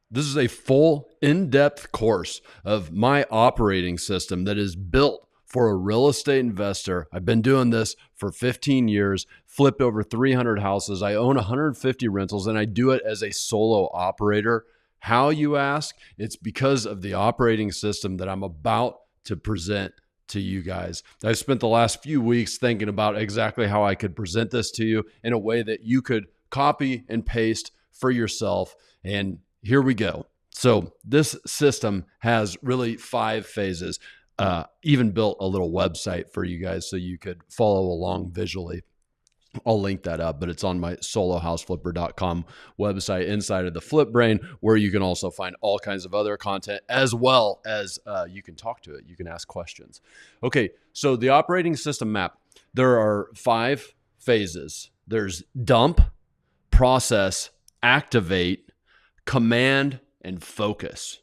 This is a full in-depth course of my operating system that is built for a real estate investor. I've been doing this for 15 years, flipped over 300 houses. I own 150 rentals, and I do it as a solo operator. How, you ask? It's because of the operating system that I'm about to present to you guys. I've spent the last few weeks thinking about exactly how I could present this to you in a way that you could copy and paste for yourself. And here we go. So this system has really 5 phases. Even built a little website for you guys so you could follow along visually. I'll link that up, but it's on my solohouseflipper.com website inside of the Flip Brain, where you can also find all kinds of other content, as well as you can talk to it. You can ask questions. Okay, so the operating system map, there are 5 phases. There's dump, process, activate, command, and focus.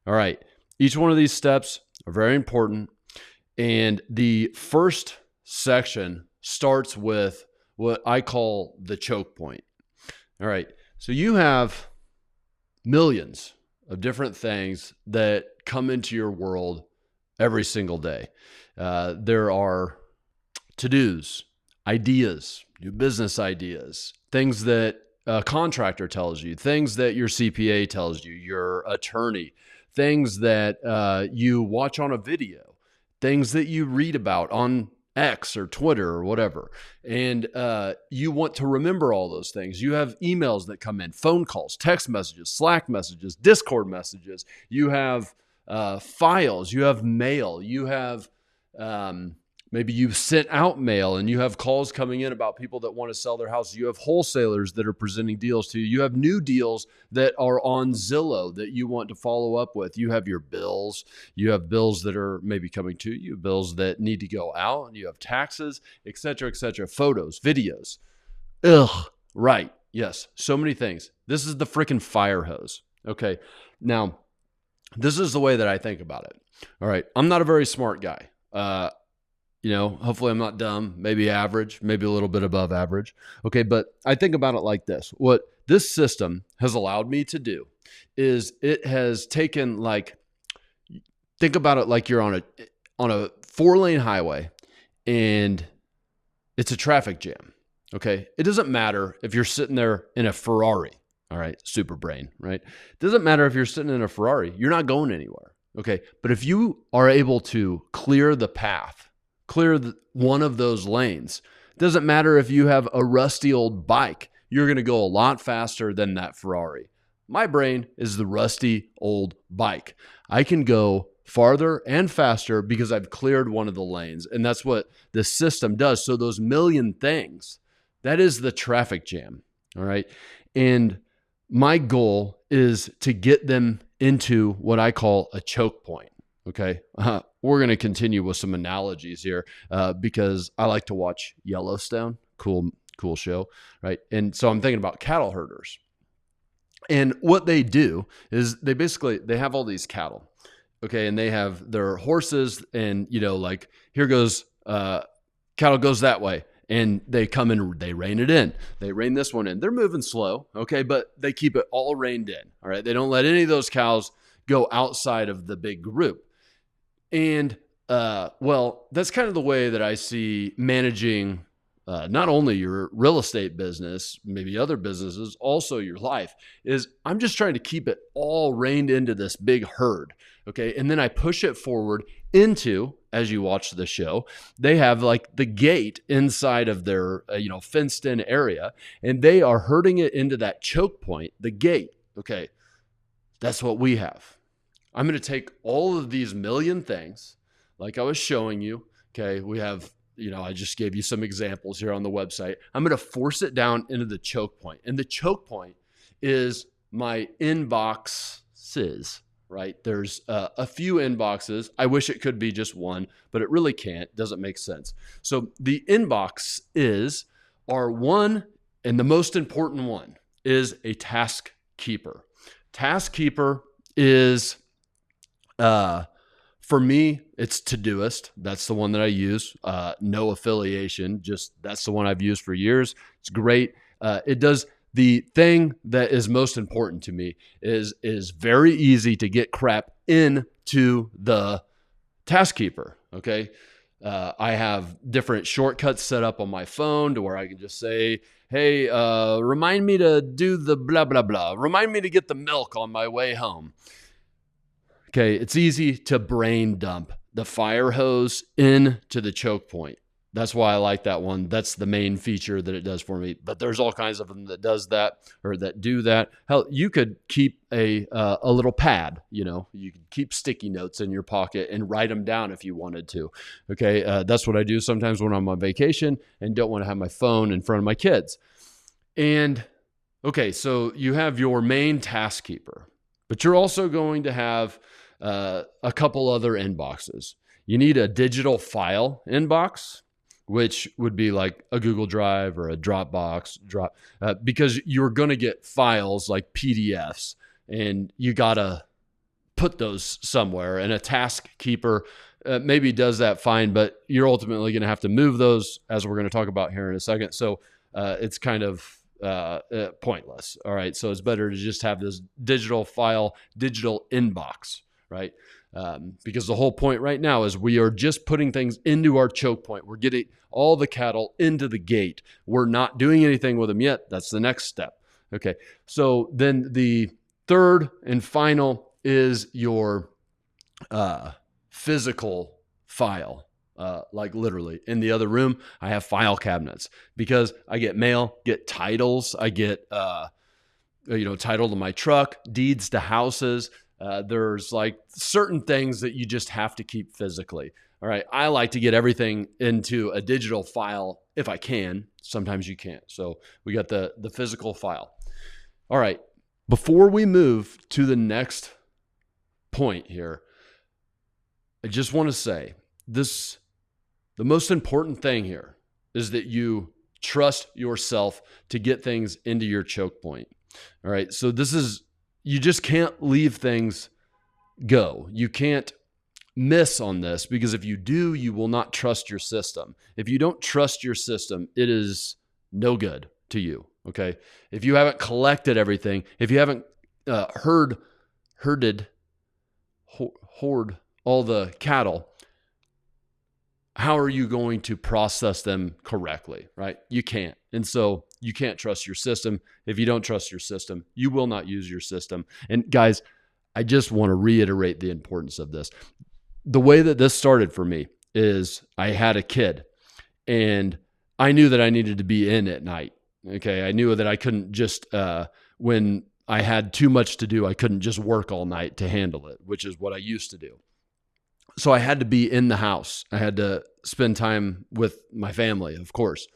All right, each one of these steps are very important. And the first section starts with what I call the choke point. All right, so you have millions of different things that come into your world every single day. There are to-dos, ideas, new business ideas, things that a contractor tells you, things that your CPA tells you, your attorney, things that you watch on a video, things that you read about on X or Twitter or whatever. And you want to remember all those things. You have emails that come in, phone calls, text messages, Slack messages, Discord messages. You have files, you have mail, you have maybe you've sent out mail and you have calls coming in about people that want to sell their house. You have wholesalers that are presenting deals to you. You have new deals that are on Zillow that you want to follow up with. You have your bills. You have bills that are maybe coming to you, bills that need to go out, and you have taxes, et cetera, photos, videos. Ugh, right. Yes, so many things. This is the freaking fire hose. Okay, now, this is the way that I think about it. All right, I'm not a very smart guy. Hopefully I'm not dumb, maybe average, maybe a little bit above average. Okay, but I think about it like this. What this system has allowed me to do is it has taken, think about it like you're on a 4-lane highway and it's a traffic jam. Okay, it doesn't matter if you're sitting there in a Ferrari. All right, super brain, right? It doesn't matter if you're sitting in a Ferrari, you're not going anywhere. Okay, but if you are able to clear the path, clear one of those lanes. Doesn't matter if you have a rusty old bike, you're going to go a lot faster than that Ferrari. My brain is the rusty old bike. I can go farther and faster because I've cleared one of the lanes. And that's what the system does. So those million things, that is the traffic jam. All right. And my goal is to get them into what I call a choke point. Okay. We're going to continue with some analogies here because I like to watch Yellowstone. Cool show, right? And so I'm thinking about cattle herders. And what they do is they have all these cattle, okay? And they have their horses and, here goes, cattle goes that way. And they come in, they rein it in. They rein this one in. They're moving slow, okay? But they keep it all reined in, all right? They don't let any of those cows go outside of the big group. And, that's kind of the way that I see managing not only your real estate business, maybe other businesses, also your life, is I'm just trying to keep it all reined into this big herd, okay? And then I push it forward into, as you watch the show, they have the gate inside of their, fenced in area, and they are herding it into that choke point, the gate, okay? That's what we have. I'm going to take all of these million things, like I was showing you. Okay, we have, I just gave you some examples here on the website. I'm going to force it down into the choke point. And the choke point is my inboxes, right? There's a few inboxes. I wish it could be just one, but it really can't. Doesn't make sense. So the inbox are one, and the most important one is a task keeper. Task keeper is... for me, it's Todoist. That's the one that I use. No affiliation, just that's the one I've used for years. It's great. It does the thing that is most important to me is very easy to get crap into the task keeper. Okay. I have different shortcuts set up on my phone to where I can just say, hey, remind me to do the blah, blah, blah. Remind me to get the milk on my way home. Okay. It's easy to brain dump the fire hose into the choke point. That's why I like that one. That's the main feature that it does for me. But there's all kinds of them that does that or that do that. Hell, you could keep a little pad. You could keep sticky notes in your pocket and write them down if you wanted to. Okay, that's what I do sometimes when I'm on vacation and don't want to have my phone in front of my kids. And okay, so you have your main task keeper, but you're also going to have a couple other inboxes. You need a digital file inbox, which would be like a Google Drive or a Dropbox, because you're going to get files like PDFs and you got to put those somewhere. And a task keeper maybe does that fine, but you're ultimately going to have to move those, as we're going to talk about here in a second. So it's kind of pointless. All right. So it's better to just have this digital file, digital inbox, right? Because the whole point right now is we are just putting things into our choke point. We're getting all the cattle into the gate. We're not doing anything with them yet. That's the next step. Okay. So then the third and final is your physical file. Like literally in the other room, I have file cabinets because I get mail, get titles. I get, title to my truck, deeds to houses. There's like certain things that you just have to keep physically. All right. I like to get everything into a digital file if I can. Sometimes you can't. So we got the physical file. All right. Before we move to the next point here, I just want to say the most important thing here is that you trust yourself to get things into your choke point. All right. So you just can't leave things go. You can't miss on this because if you do, you will not trust your system. If you don't trust your system, it is no good to you. Okay. If you haven't collected everything, if you haven't hoarded all the cattle, how are you going to process them correctly, right? You can't. And so you can't trust your system. If you don't trust your system, you will not use your system. And guys, I just want to reiterate the importance of this. The way that this started for me is I had a kid and I knew that I needed to be in at night. Okay. I knew that I couldn't just, when I had too much to do, I couldn't just work all night to handle it, which is what I used to do. So I had to be in the house. I had to spend time with my family, of course.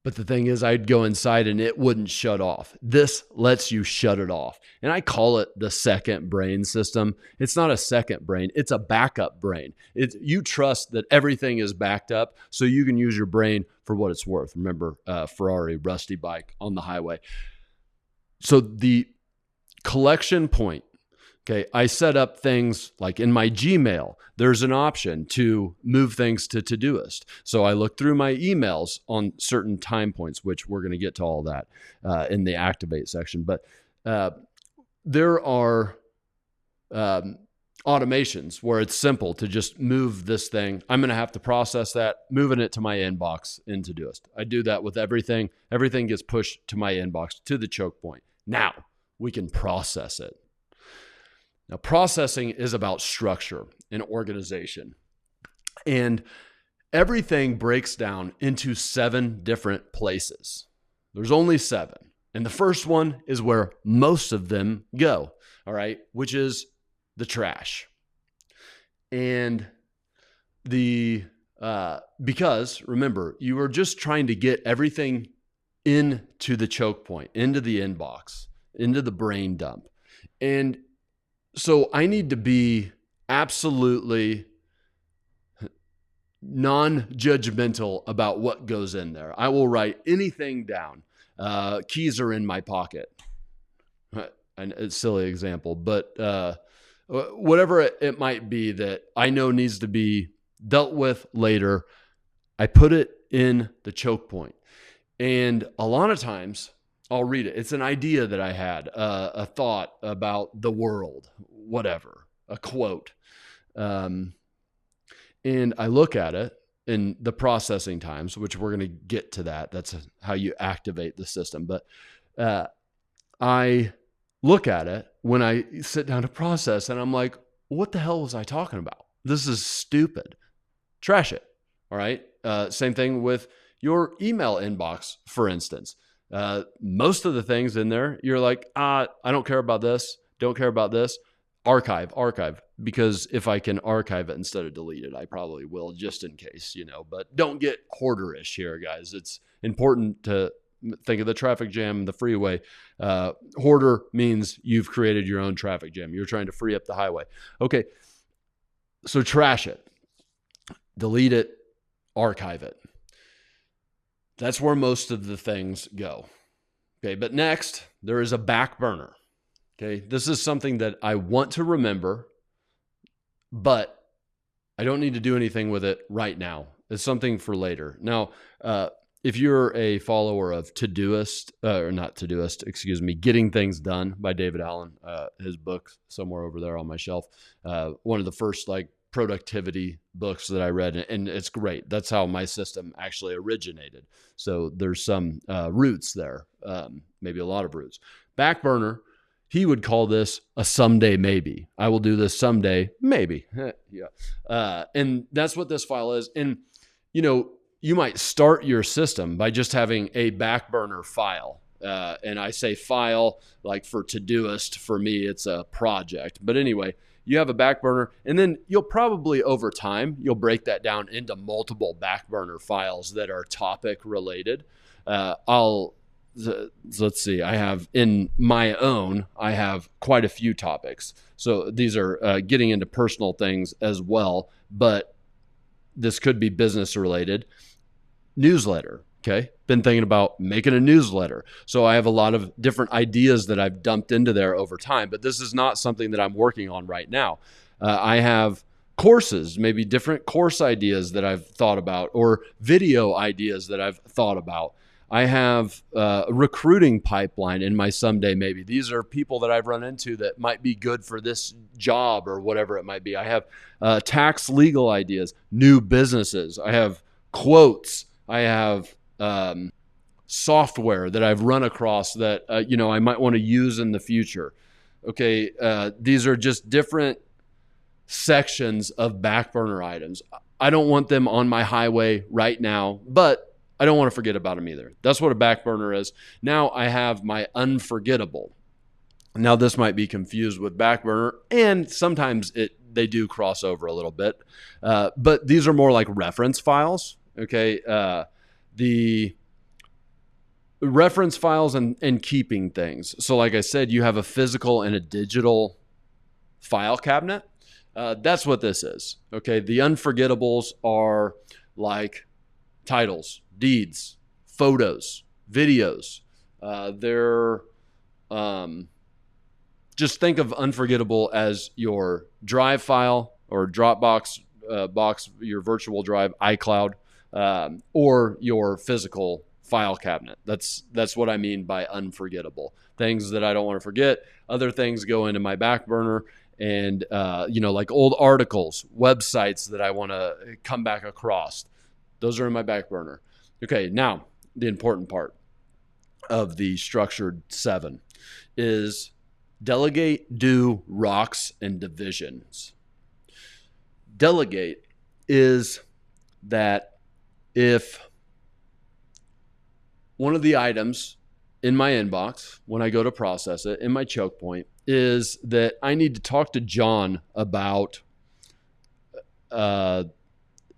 But the thing is, I'd go inside and it wouldn't shut off. This lets you shut it off. And I call it the second brain system. It's not a second brain. It's a backup brain. You trust that everything is backed up so you can use your brain for what it's worth. Remember, Ferrari, rusty bike on the highway. So the collection point, okay, I set up things like in my Gmail, there's an option to move things to Todoist. So I look through my emails on certain time points, which we're going to get to all that in the activate section. But there are automations where it's simple to just move this thing. I'm going to have to process that, moving it to my inbox in Todoist. I do that with everything. Everything gets pushed to my inbox, to the choke point. Now we can process it. Now, processing is about structure and organization. And everything breaks down into 7 different places. There's only 7. And the first one is where most of them go, all right, which is the trash. And because remember, you are just trying to get everything into the choke point, into the inbox, into the brain dump. And so I need to be absolutely non-judgmental about what goes in there. I will write anything down. Keys are in my pocket. And it's a silly example, but whatever it might be that I know needs to be dealt with later, I put it in the choke point. And a lot of times I'll read it. It's an idea that I had, a thought about the world, whatever, a quote. And I look at it in the processing times, which we're going to get to that. That's how you activate the system. But I look at it when I sit down to process and I'm like, what the hell was I talking about? This is stupid. Trash it. All right. Same thing with your email inbox, for instance. Most of the things in there, you're like, I don't care about this. Don't care about this. Archive. Because if I can archive it instead of delete it, I probably will, just in case, but don't get hoarderish here, guys. It's important to think of the traffic jam, the freeway. Hoarder means you've created your own traffic jam. You're trying to free up the highway. Okay. So trash it, delete it, archive it. That's where most of the things go. Okay. But next, there is a back burner. Okay. This is something that I want to remember, but I don't need to do anything with it right now. It's something for later. Now, if you're a follower of Getting Things Done by David Allen, his book somewhere over there on my shelf, one of the first productivity books that I read, and it's great. That's how my system actually originated. So there's some roots there, maybe a lot of roots. Back burner, he would call this a someday maybe. I will do this someday, maybe. Yeah. And that's what this file is. And, you might start your system by just having a back burner file. And I say file, like for Todoist, for me, it's a project. But anyway, you have a back burner, and then you'll probably over time, you'll break that down into multiple back burner files that are topic related. Let's see, I have quite a few topics. So these are getting into personal things as well, but this could be business related. Newsletter. Okay. Been thinking about making a newsletter. So I have a lot of different ideas that I've dumped into there over time, but this is not something that I'm working on right now. I have courses, maybe different course ideas that I've thought about, or video ideas that I've thought about. I have a recruiting pipeline in my someday maybe. These are people that I've run into that might be good for this job or whatever it might be. I have tax legal ideas, new businesses. I have quotes. I have software that I've run across that I might want to use in the future. Okay, these are just different sections of back burner items. I don't want them on my highway right now, but I don't want to forget about them either. That's what a back burner is. Now I have my unforgettable. Now this might be confused with back burner, and sometimes they do cross over a little bit, but these are more like reference files. Okay, the reference files and keeping things. So like I said, you have a physical and a digital file cabinet. That's what this is. Okay, the unforgettables are like titles, deeds, photos, videos. They're just think of unforgettable as your Drive file or Dropbox box, your virtual drive, iCloud, or your physical file cabinet. That's what I mean by unforgettable. Things that I don't want to forget. Other things go into my back burner, and like old articles, websites that I want to come back across. Those are in my back burner. Okay, now the important part of the structured 7 is delegate, do, rocks, and divisions. Delegate is that if one of the items in my inbox, when I go to process it, in my choke point, is that I need to talk to John about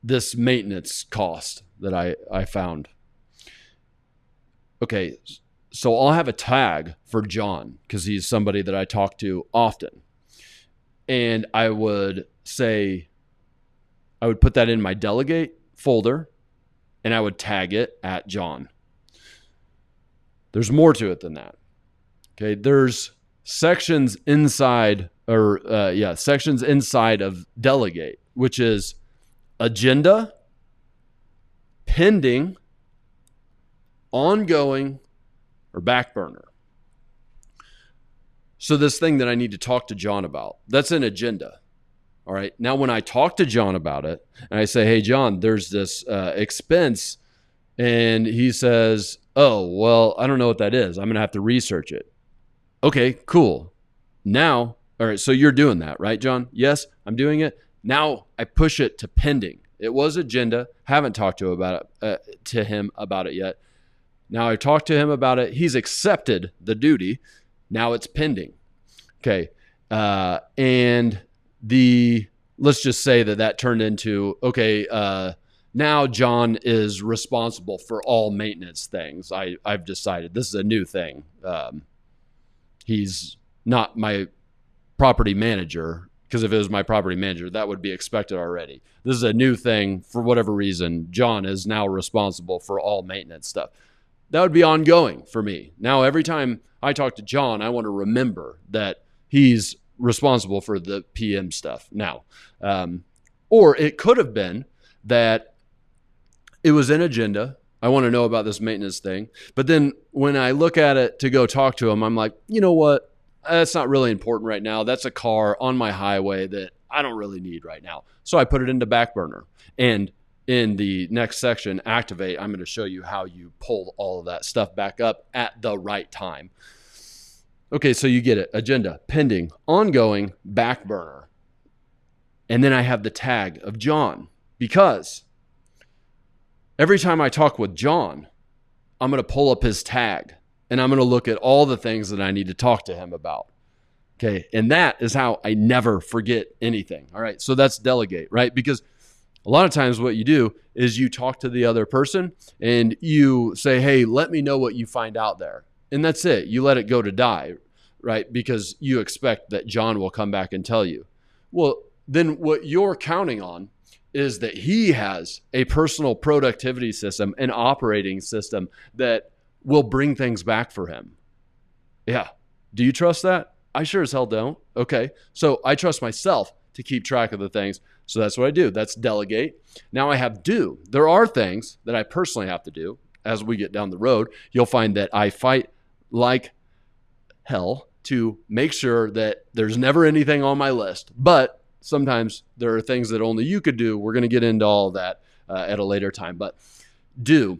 this maintenance cost that I found. Okay, so I'll have a tag for John because he's somebody that I talk to often. And I would put that in my delegate folder, and I would tag it at John. There's more to it than that. Okay, there's sections inside of delegate, which is agenda, pending, ongoing, or back burner. So this thing that I need to talk to John about, that's an agenda. All right. Now, when I talk to John about it and I say, hey, John, there's this expense, and he says, oh, well, I don't know what that is. I'm going to have to research it. Okay, cool. Now, all right, so you're doing that, right, John? Yes, I'm doing it. Now I push it to pending. It was agenda. Haven't talked to him about it yet. Now I talked to him about it. He's accepted the duty. Now it's pending. Okay. And let's just say that turned into, okay, now John is responsible for all maintenance things. I've decided this is a new thing. He's not my property manager, because if it was my property manager, that would be expected already. This is a new thing. For whatever reason, John is now responsible for all maintenance stuff. That would be ongoing for me. Now, every time I talk to John, I want to remember that he's responsible for the PM stuff now. Or it could have been that it was an agenda. I want to know about this maintenance thing. But then when I look at it to go talk to him, I'm like, you know what? That's not really important right now. That's a car on my highway that I don't really need right now. So I put it into back burner. And in the next section, activate, I'm going to show you how you pull all of that stuff back up at the right time. Okay, so you get it. Agenda, pending, ongoing, back burner. And then I have the tag of John, because every time I talk with John, I'm going to pull up his tag and I'm going to look at all the things that I need to talk to him about. Okay. And that is how I never forget anything. All right. So that's delegate, right? Because a lot of times what you do is you talk to the other person and you say, hey, let me know what you find out there. And that's it. You let it go to die, right? Because you expect that John will come back and tell you. Well, then what you're counting on is that he has a personal productivity system, an operating system that will bring things back for him. Yeah. Do you trust that? I sure as hell don't. Okay. So I trust myself to keep track of the things. So that's what I do. That's delegate. Now I have do. There are things that I personally have to do. As we get down the road, you'll find that I fight like hell to make sure that there's never anything on my list. But sometimes there are things that only you could do. We're going to get into all of that at a later time. But do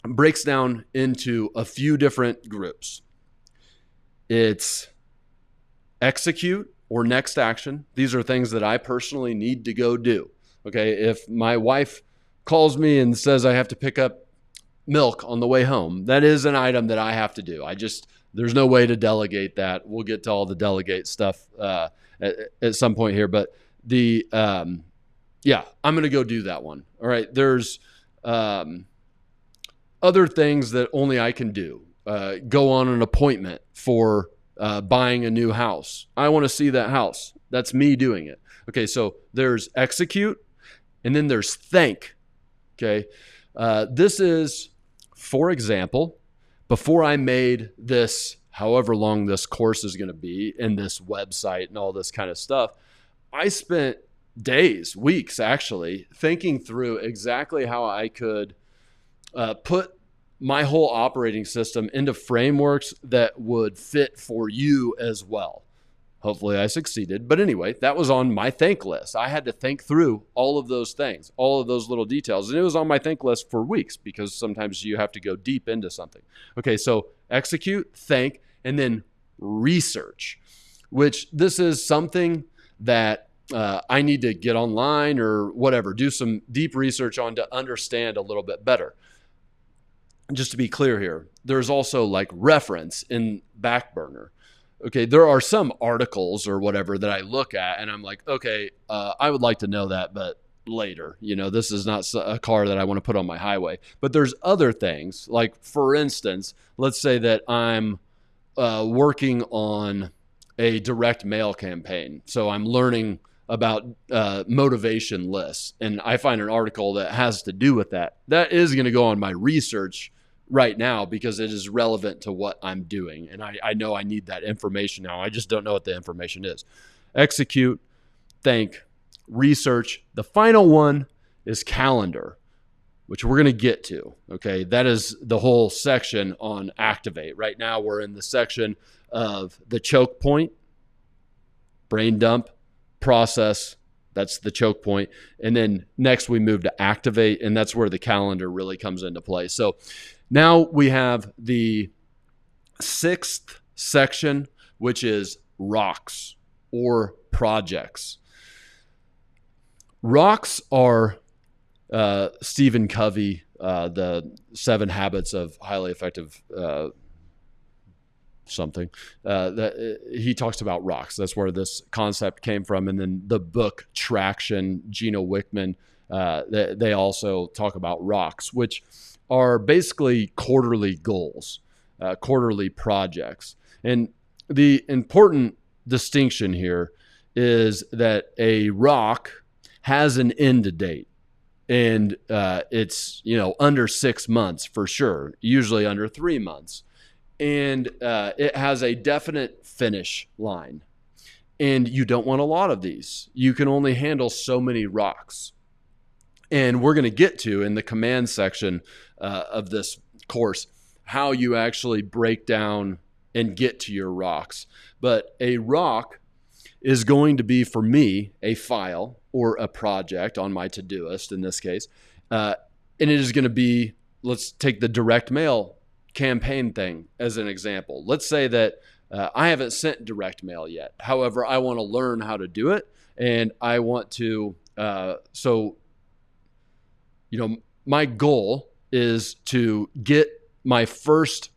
breaks down into a few different groups. It's execute or next action. These are things that I personally need to go do. Okay. If my wife calls me and says I have to pick up milk on the way home, that is an item that I have to do. There's no way to delegate that. We'll get to all the delegate stuff at some point here, but I'm going to go do that one. All right. There's other things that only I can do. Go on an appointment for buying a new house. I want to see that house. That's me doing it. Okay, so there's execute, and then there's thank. Okay, this is, for example, before I made this, however long this course is going to be, and this website and all this kind of stuff, I spent days, weeks actually, thinking through exactly how I could put my whole operating system into frameworks that would fit for you as well. Hopefully I succeeded. But anyway, that was on my think list. I had to think through all of those things, all of those little details. And it was on my think list for weeks, because sometimes you have to go deep into something. Okay, so execute, think, and then research, which this is something that I need to get online or whatever, do some deep research on to understand a little bit better. Just to be clear here, there's also like reference in back burner. Okay, there are some articles or whatever that I look at and I'm like, okay, I would like to know that, but later. This is not a car that I want to put on my highway. But there's other things, like for instance, let's say that I'm working on a direct mail campaign. So I'm learning about motivation lists, and I find an article that has to do with that. That is going to go on my research right now because it is relevant to what I'm doing. And I know I need that information now. I just don't know what the information is. Execute, think, research. The final one is calendar. which we're going to get to. Okay, that is the whole section on activate. Right now we're in the section of the choke point, brain dump, process. That's the choke point. And then next we move to activate, and that's where the calendar really comes into play. So now we have the sixth section, which is rocks or projects. Rocks are Stephen Covey, the 7 Habits of Highly Effective something. That he talks about rocks. That's where this concept came from. And then the book Traction, Gino Wickman, they also talk about rocks, which are basically quarterly goals, quarterly projects. And the important distinction here is that a rock has an end date. And it's, under 6 months for sure, usually under 3 months. And it has a definite finish line. And you don't want a lot of these. You can only handle so many rocks. And we're going to get to, in the command section of this course, how you actually break down and get to your rocks. But a rock is going to be, for me, a file or a project on my Todoist in this case. And it is going to be, let's take the direct mail campaign thing as an example. Let's say that I haven't sent direct mail yet. However, I want to learn how to do it. And I want to, my goal is to get my first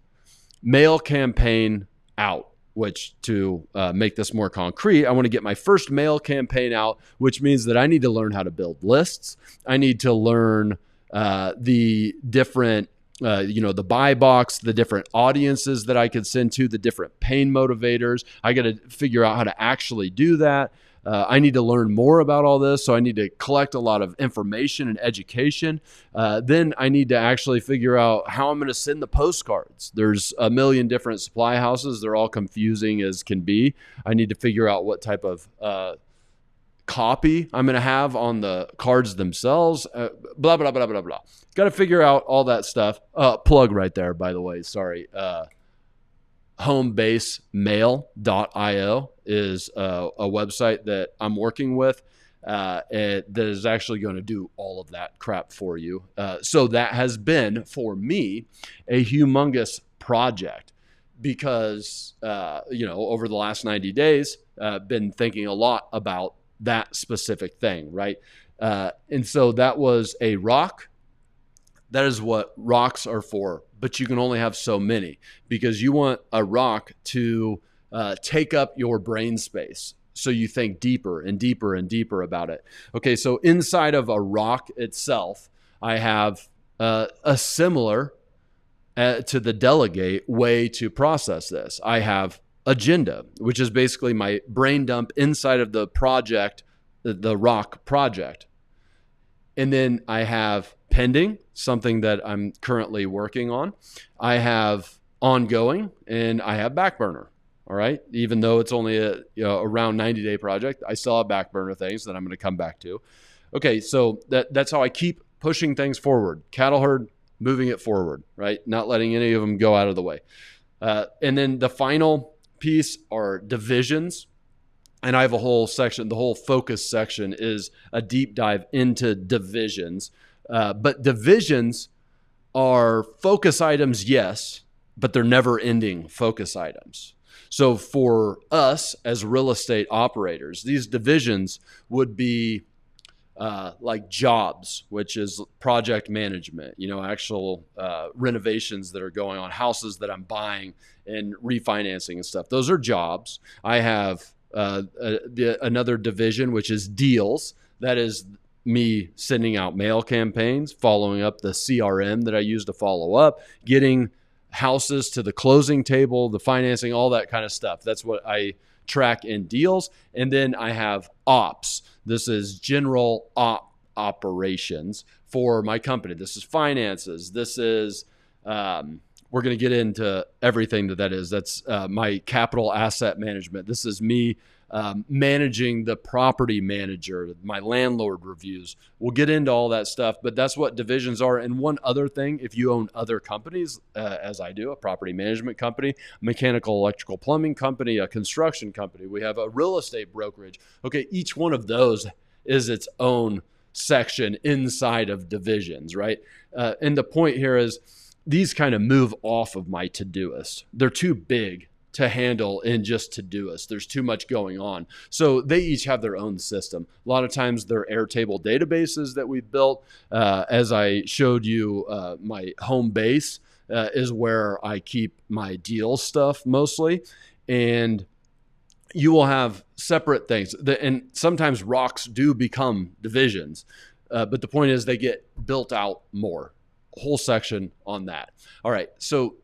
mail campaign out, which to make this more concrete, I want to get my first mail campaign out, which means that I need to learn how to build lists. I need to learn the different, the buy box, the different audiences that I could send to, the different pain motivators. I got to figure out how to actually do that. I need to learn more about all this. So I need to collect a lot of information and education. Then I need to actually figure out how I'm going to send the postcards. There's a million different supply houses. They're all confusing as can be. I need to figure out what type of copy I'm going to have on the cards themselves. Blah, blah, blah, blah, blah. Got to figure out all that stuff. Plug right there, by the way. Sorry. Homebasemail.io is a website that I'm working with that is actually going to do all of that crap for you. So that has been, for me, a humongous project because, over the last 90 days, been thinking a lot about that specific thing, right? And so that was a rock. That is what rocks are for, but you can only have so many because you want a rock to take up your brain space. So you think deeper and deeper and deeper about it. Okay, so inside of a rock itself, I have a similar to the delegate way to process this. I have agenda, which is basically my brain dump inside of the project, the rock project. And then I have pending, something that I'm currently working on. I have ongoing, and I have back burner. All right. Even though it's only a around 90-day project, I still have back burner things that I'm going to come back to. Okay. So that's how I keep pushing things forward. Cattle herd, moving it forward, right? Not letting any of them go out of the way. And then the final piece are divisions. And I have a whole section, the whole focus section is a deep dive into divisions. But divisions are focus items, yes, but they're never ending focus items. So for us as real estate operators, these divisions would be like jobs, which is project management, actual renovations that are going on, houses that I'm buying and refinancing and stuff. Those are jobs. I have another division, which is deals. That is me sending out mail campaigns, following up the CRM that I use to follow up, getting houses to the closing table, the financing, all that kind of stuff. That's what I track in deals. And then I have ops. This is general operations for my company. This is finances. This is, we're going to get into everything that is. That's my capital asset management. This is me managing the property manager, my landlord reviews. We'll get into all that stuff, but that's what divisions are. And one other thing, if you own other companies, as I do, a property management company, a mechanical, electrical, plumbing company, a construction company, we have a real estate brokerage. Okay, each one of those is its own section inside of divisions, right? And the point here is these kind of move off of my Todoist. They're too big to handle in just Todoist. There's too much going on. So they each have their own system. A lot of times they're Airtable databases that we've built. As I showed you, my home base is where I keep my deal stuff mostly. And you will have separate things. And sometimes rocks do become divisions. But the point is they get built out more. A whole section on that. All right. So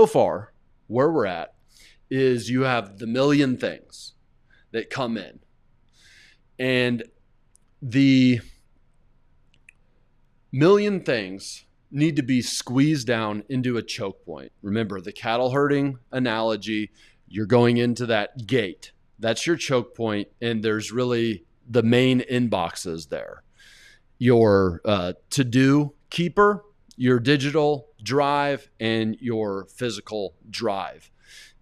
far, where we're at is you have the million things that come in. And the million things need to be squeezed down into a choke point. Remember the cattle herding analogy, you're going into that gate. That's your choke point, and there's really the main inboxes there. Your to-do keeper, your digital drive, and your physical drive.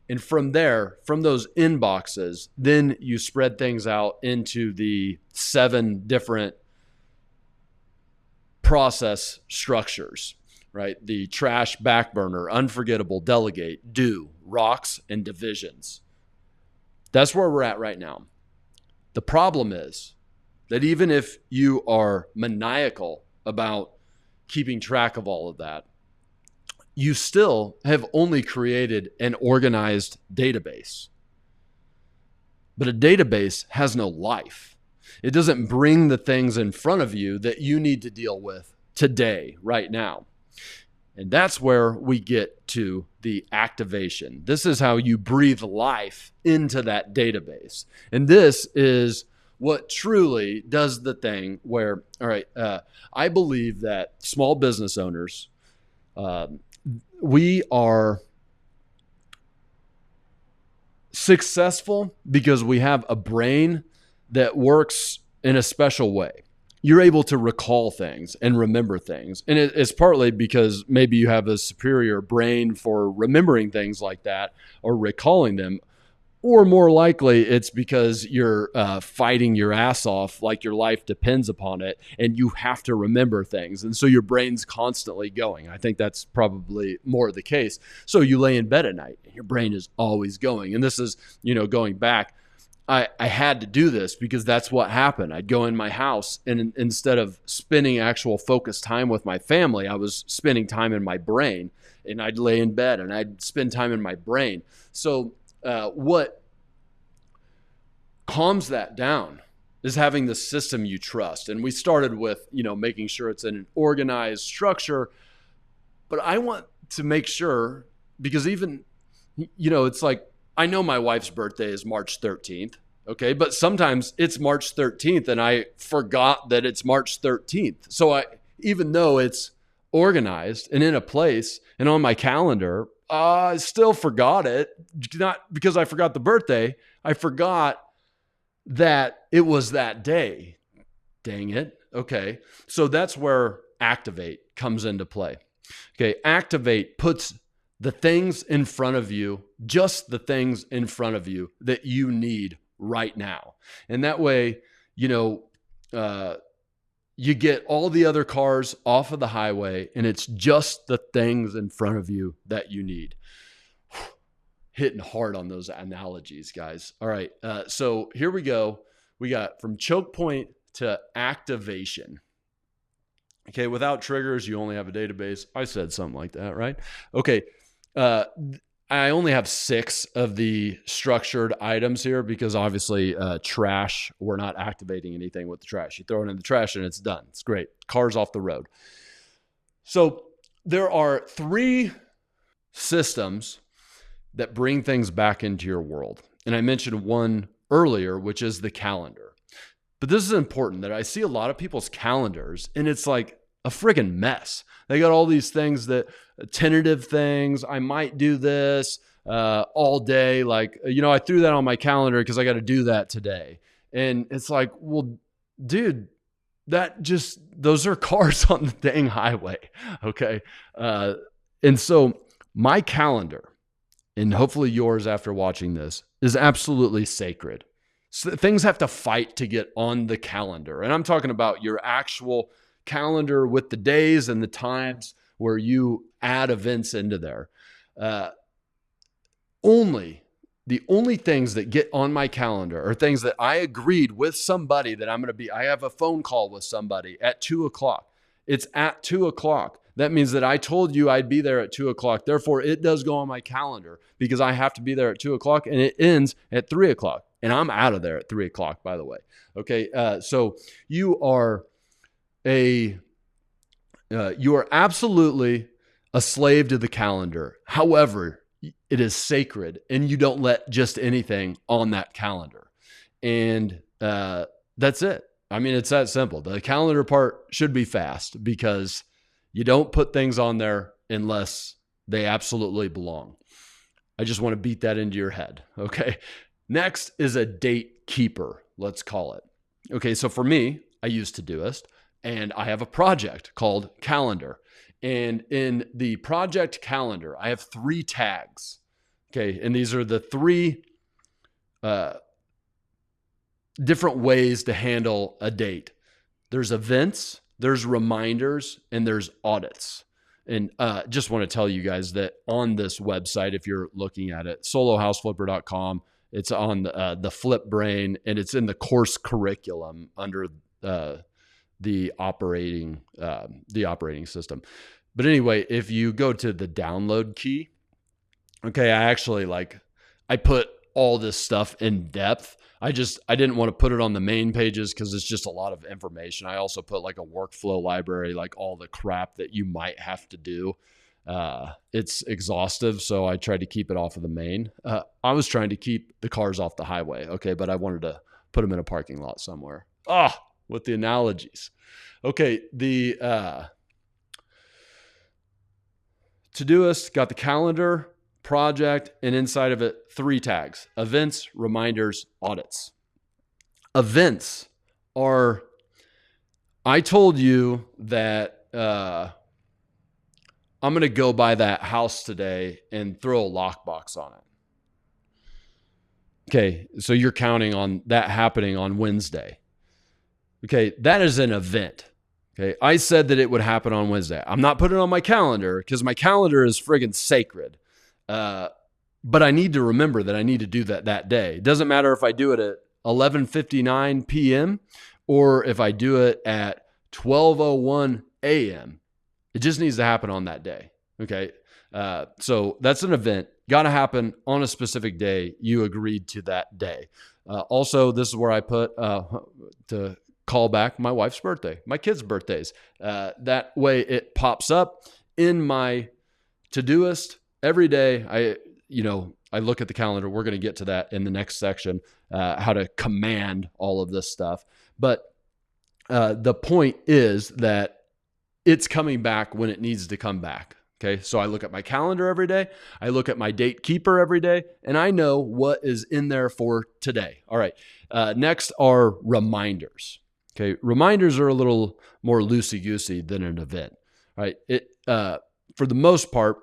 And from there, from those inboxes, then you spread things out into the 7 different process structures, right? The trash, back burner, unforgettable, delegate, do, rocks, and divisions. That's where we're at right now. The problem is that even if you are maniacal about keeping track of all of that, you still have only created an organized database. But a database has no life. It doesn't bring the things in front of you that you need to deal with today, right now. And that's where we get to the activation. This is how you breathe life into that database. And this is what truly does the thing where, all right, I believe that small business owners, we are successful because we have a brain that works in a special way. You're able to recall things and remember things. And it's partly because maybe you have a superior brain for remembering things like that or recalling them. Or more likely, it's because you're fighting your ass off like your life depends upon it and you have to remember things. And so your brain's constantly going. I think that's probably more the case. So you lay in bed at night and your brain is always going. And this is, going back. I had to do this because that's what happened. I'd go in my house and instead of spending actual focused time with my family, I was spending time in my brain, and I'd lay in bed and I'd spend time in my brain. So what calms that down is having the system you trust. And we started with, making sure it's in an organized structure, but I want to make sure, because even, it's like, I know my wife's birthday is March 13th. Okay. But sometimes it's March 13th and I forgot that it's March 13th. So even though it's organized and in a place and on my calendar, I still forgot it. Not because I forgot the birthday. I forgot that it was that day. Dang it. Okay. So that's where activate comes into play. Okay. Activate puts the things in front of you, just the things in front of you that you need right now. And that way, you get all the other cars off of the highway and it's just the things in front of you that you need. Hitting hard on those analogies, guys. All right. So here we go. We got from choke point to activation. Okay. Without triggers, you only have a database. I said something like that, right? Okay. I only have 6 of the structured items here because obviously trash, we're not activating anything with the trash. You throw it in the trash and it's done. It's great. Cars off the road. So there are 3 systems that bring things back into your world. And I mentioned one earlier, which is the calendar. But this is important that I see a lot of people's calendars and it's like a friggin' mess. They got all these things that tentative things. I might do this. all day. Like, I threw that on my calendar because I got to do that today. And it's like, well, dude, those are cars on the dang highway. Okay. And so my calendar, and hopefully yours after watching this, is absolutely sacred. So things have to fight to get on the calendar. And I'm talking about your actual calendar with the days and the times where you add events into there. The only things that get on my calendar are things that I agreed with somebody that I have a phone call with somebody at 2:00. It's at 2:00. That means that I told you I'd be there at 2:00. Therefore, it does go on my calendar because I have to be there at 2:00, and it ends at 3:00. And I'm out of there at 3:00, by the way. Okay. So you are absolutely a slave to the calendar. However, it is sacred, and you don't let just anything on that calendar. And that's it. I mean, it's that simple. The calendar part should be fast because you don't put things on there unless they absolutely belong. I just want to beat that into your head. Okay. Next is a date keeper, let's call it. Okay. So for me, I use Todoist, and I have a project called Calendar. And in the project calendar, I have 3 tags. Okay. And these are the 3 different ways to handle a date. There's events, there's reminders, and there's audits. And just want to tell you guys that on this website, if you're looking at it, solohouseflipper.com, it's on the Flip Brain, and it's in the course curriculum under the operating system. But anyway, if you go to the download key, okay, I put all this stuff in depth. I didn't want to put it on the main pages because it's just a lot of information. I also put like a workflow library, like all the crap that you might have to do. It's exhaustive, so I tried to keep it off of the main. I was trying to keep the cars off the highway, okay, but I wanted to put them in a parking lot somewhere. With the analogies. Okay, the Todoist got the calendar, project, and inside of it, 3 tags: events, reminders, audits. Events are, I told you that I'm going to go by that house today and throw a lockbox on it. Okay, so you're counting on that happening on Wednesday. Okay, that is an event. Okay, I said that it would happen on Wednesday. I'm not putting it on my calendar because my calendar is friggin' sacred. But I need to remember that I need to do that day. It doesn't matter if I do it at 11:59 p.m. or if I do it at 12:01 a.m. It just needs to happen on that day. Okay. So that's an event. Got to happen on a specific day. You agreed to that day. Also, this is where I put to call back my wife's birthday, my kids' birthdays. That way it pops up in my Todoist every day. I look at the calendar. We're going to get to that in the next section, how to command all of this stuff. But the point is that it's coming back when it needs to come back. Okay. So I look at my calendar every day. I look at my date keeper every day, and I know what is in there for today. All right. Next are reminders. Okay. Reminders are a little more loosey-goosey than an event. All right. For the most part,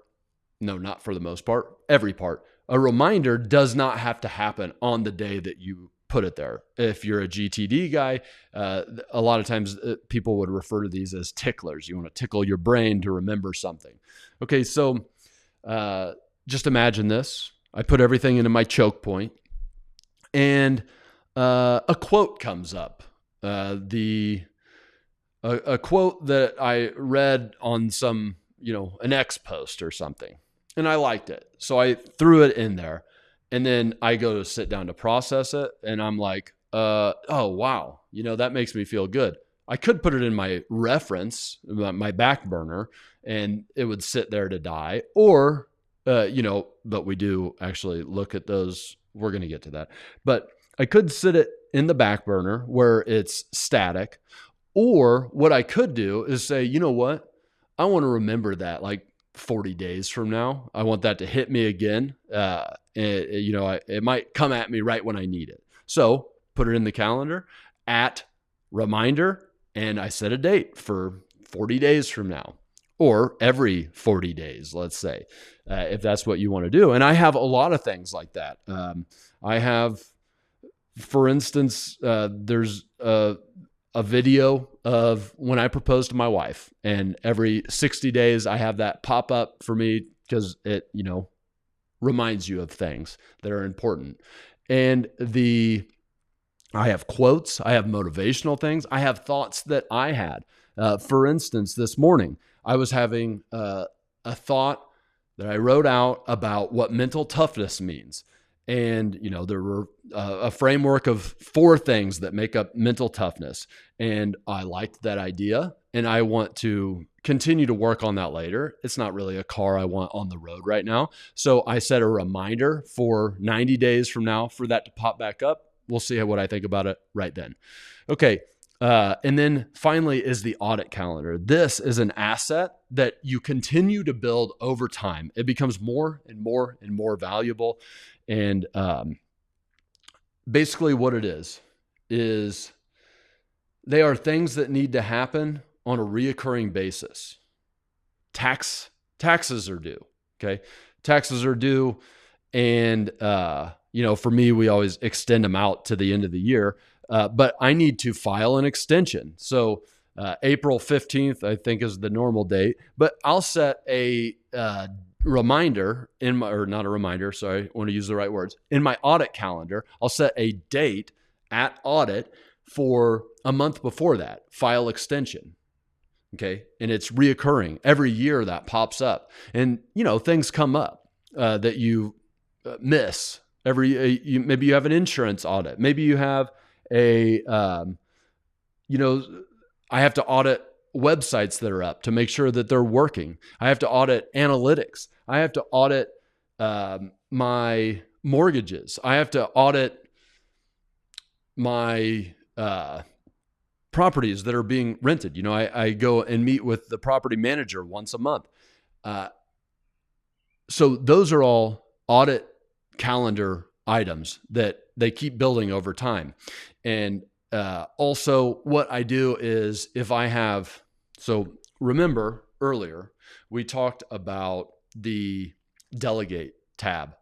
no, not for the most part, every part, a reminder does not have to happen on the day that you put it there. If you're a GTD guy, a lot of times people would refer to these as ticklers. You want to tickle your brain to remember something. Okay, so just imagine this. I put everything into my choke point, and a quote comes up. A quote that I read on some, an X post or something, and I liked it. So I threw it in there. And then I go to sit down to process it, and I'm like, oh, wow, that makes me feel good. I could put it in my reference, my back burner, and it would sit there to die. Or, but we do actually look at those. We're going to get to that. But I could sit it in the back burner where it's static. Or what I could do is say, you know what? I want to remember that like 40 days from now. I want that to hit me again. It might come at me right when I need it. So put it in the calendar at reminder, and I set a date for 40 days from now, or every 40 days, let's say, if that's what you want to do. And I have a lot of things like that. I have, for instance, there's a video of when I proposed to my wife, and every 60 days I have that pop up for me because it, reminds you of things that are important. And I have quotes, I have motivational things, I have thoughts that I had. For instance, this morning I was having a thought that I wrote out about what mental toughness means. And, there were a framework of 4 things that make up mental toughness. And I liked that idea, and I want to continue to work on that later. It's not really a car I want on the road right now. So I set a reminder for 90 days from now for that to pop back up. We'll see what I think about it right then. Okay. And then finally is the audit calendar. This is an asset that you continue to build over time. It becomes more and more and more valuable. And basically what it is they are things that need to happen on a reoccurring basis. Taxes are due. Okay. Taxes are due. And, for me, we always extend them out to the end of the year. But I need to file an extension. So April 15th, I think, is the normal date. But I'll set a reminder not a reminder, sorry, I want to use the right words. In my audit calendar, I'll set a date at audit for a month before that, file extension. Okay. And it's reoccurring. Every year that pops up. And, things come up that you miss. Maybe you have an insurance audit. Maybe you have I have to audit websites that are up to make sure that they're working. I have to audit analytics. I have to audit my mortgages. I have to audit my properties that are being rented. I go and meet with the property manager once a month. So those are all audit calendar items that they keep building over time. And also what I do is so remember earlier, we talked about the delegate tab,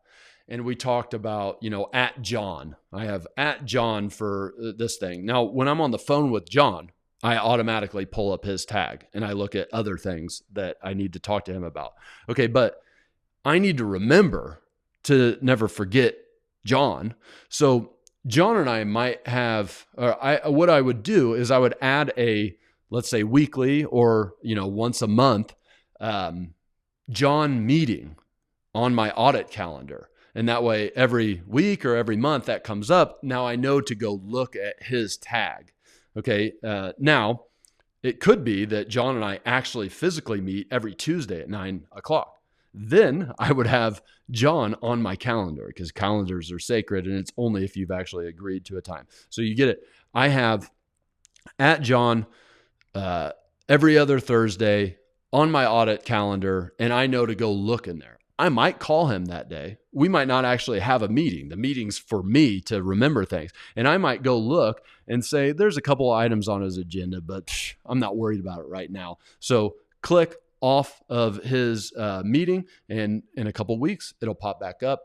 and we talked about, at John. I have at John for this thing. Now, when I'm on the phone with John, I automatically pull up his tag and I look at other things that I need to talk to him about. Okay. But I need to remember to never forget John. So John and I might have, what I would do is I would add let's say weekly or, once a month, John meeting on my audit calendar. And that way every week or every month that comes up, now I know to go look at his tag. Okay. Now it could be that John and I actually physically meet every Tuesday at 9:00. Then I would have John on my calendar, because calendars are sacred and it's only if you've actually agreed to a time. So you get it. I have at John every other Thursday on my audit calendar, and I know to go look in there. I might call him that day. We might not actually have a meeting. The meeting's for me to remember things. And I might go look and say, there's a couple of items on his agenda, but I'm not worried about it right now. So click off of his meeting, and in a couple of weeks, it'll pop back up.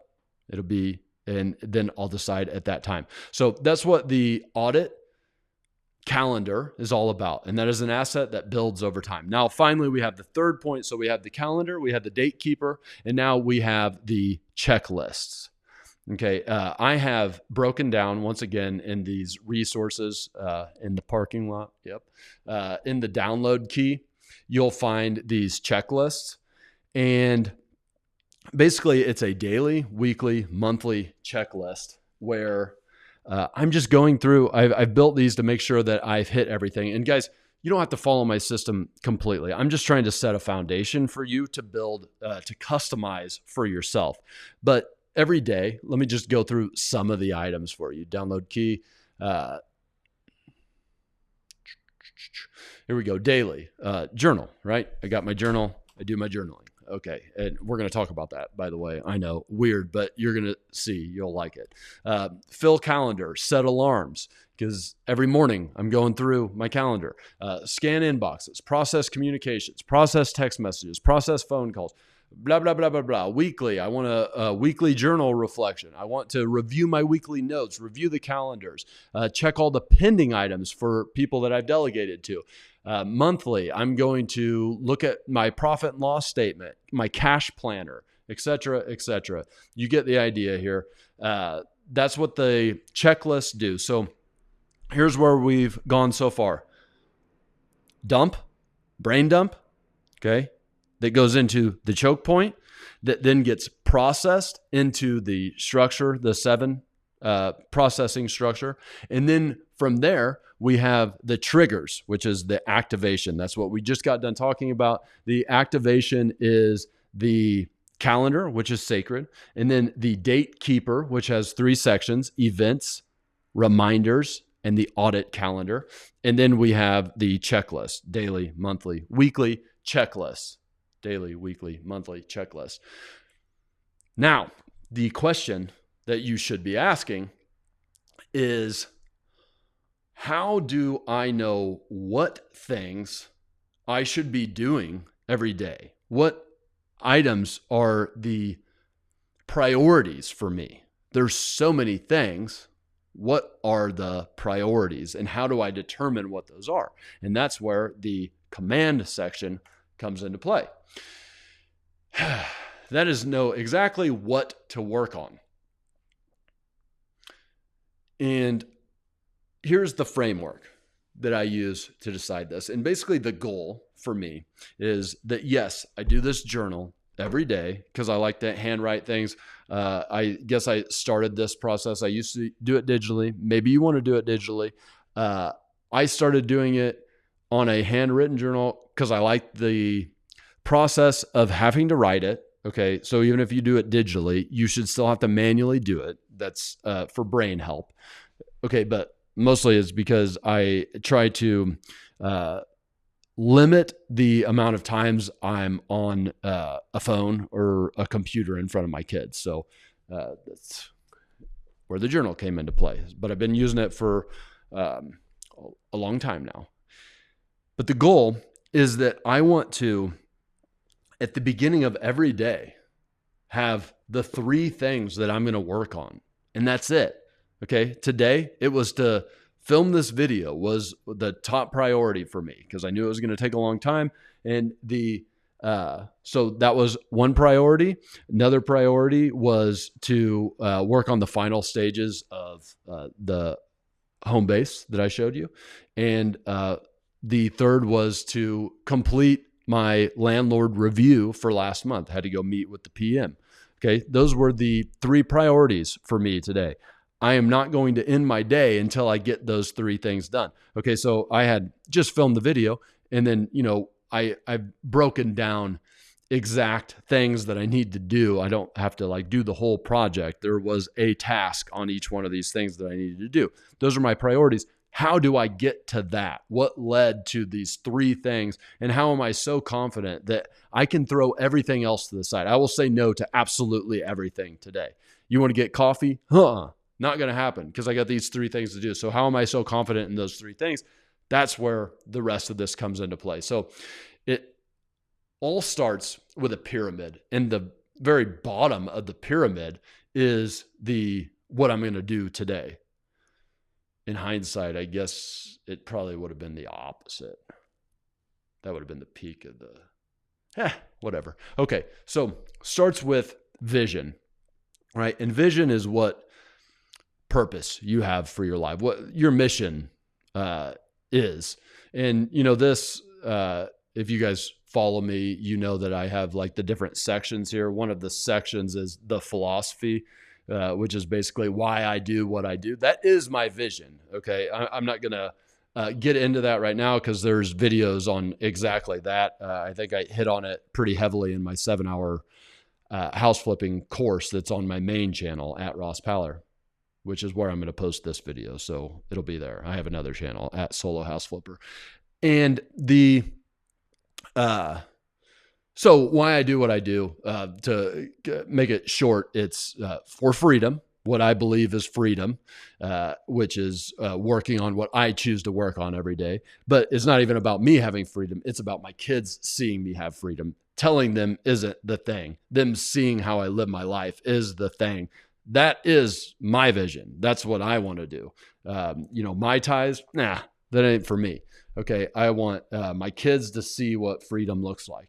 And then I'll decide at that time. So that's what the audit calendar is all about. And that is an asset that builds over time. Now, finally, we have the third point. So we have the calendar, we have the date keeper, and now we have the checklists. Okay. I have broken down once again in these resources in the parking lot. Yep. In the download key, you'll find these checklists, and basically it's a daily, weekly, monthly checklist where I'm just going through. I've built these to make sure that I've hit everything. And guys, you don't have to follow my system completely. I'm just trying to set a foundation for you to build, to customize for yourself. But every day, let me just go through some of the items for you. Download key. Here we go. Daily journal, right? I got my journal. I do my journaling. Okay. And we're going to talk about that, by the way. I know, weird, but you're going to see, you'll like it. Fill calendar, set alarms, because every morning I'm going through my calendar, scan inboxes, process communications, process text messages, process phone calls, blah, blah, blah, blah, blah. Weekly, I want a weekly journal reflection. I want to review my weekly notes, review the calendars, check all the pending items for people that I've delegated to. Monthly, I'm going to look at my profit and loss statement, my cash planner, et cetera, et cetera. You get the idea here. That's what the checklists do. So here's where we've gone so far. Dump, brain dump, okay, that goes into the choke point, that then gets processed into the structure, the 7 processing structure. And then from there, we have the triggers, which is the activation. That's what we just got done talking about. The activation is the calendar, which is sacred. And then the date keeper, which has 3 sections: events, reminders, and the audit calendar. And then we have the checklist: daily, monthly, weekly checklists. Daily, weekly, monthly checklist. Now, the question that you should be asking is, how do I know what things I should be doing every day? What items are the priorities for me? There's so many things. What are the priorities, and how do I determine what those are? And that's where the command section comes into play. That is know exactly what to work on. And here's the framework that I use to decide this. And basically the goal for me is that, yes, I do this journal every day because I like to handwrite things. I guess I started this process. I used to do it digitally. Maybe you want to do it digitally. I started doing it on a handwritten journal because I like the process of having to write it. Okay. So even if you do it digitally, you should still have to manually do it. That's for brain help. Okay. But mostly it's because I try to limit the amount of times I'm on a phone or a computer in front of my kids. So that's where the journal came into play. But I've been using it for a long time now. But the goal is that I want to, at the beginning of every day, have the 3 things that I'm going to work on. And that's it. Okay. Today, it was to film this video was the top priority for me because I knew it was going to take a long time. And so that was one priority. Another priority was to work on the final stages of the home base that I showed you. And the third was to complete my landlord review for last month. I had to go meet with the PM. Okay. Those were the 3 priorities for me today. I am not going to end my day until I get those 3 things done. Okay. So I had just filmed the video, and then, I've broken down exact things that I need to do. I don't have to do the whole project. There was a task on each one of these things that I needed to do. Those are my priorities. How do I get to that? What led to these 3 things? And how am I so confident that I can throw everything else to the side? I will say no to absolutely everything today. You want to get coffee? Not going to happen because I got these 3 things to do. So how am I so confident in those 3 things? That's where the rest of this comes into play. So it all starts with a pyramid. And the very bottom of the pyramid is what I'm going to do today. In hindsight, I guess it probably would have been the opposite. That would have been the peak of whatever. Okay, so starts with vision, right? And vision is what purpose you have for your life, what your mission is. And, this, if you guys follow me, you know that I have the different sections here. One of the sections is the philosophy, which is basically why I do what I do. That is my vision. Okay. I'm not going to get into that right now because there's videos on exactly that. I think I hit on it pretty heavily in my 7-hour house flipping course that's on my main channel at Ross Paller, which is where I'm going to post this video. So it'll be there. I have another channel at Solo House Flipper. And So why I do what I do, to make it short, it's for freedom. What I believe is freedom, which is working on what I choose to work on every day. But it's not even about me having freedom. It's about my kids seeing me have freedom. Telling them isn't the thing. Them seeing how I live my life is the thing. That is my vision. That's what I want to do. My ties, nah, that ain't for me. Okay, I want my kids to see what freedom looks like.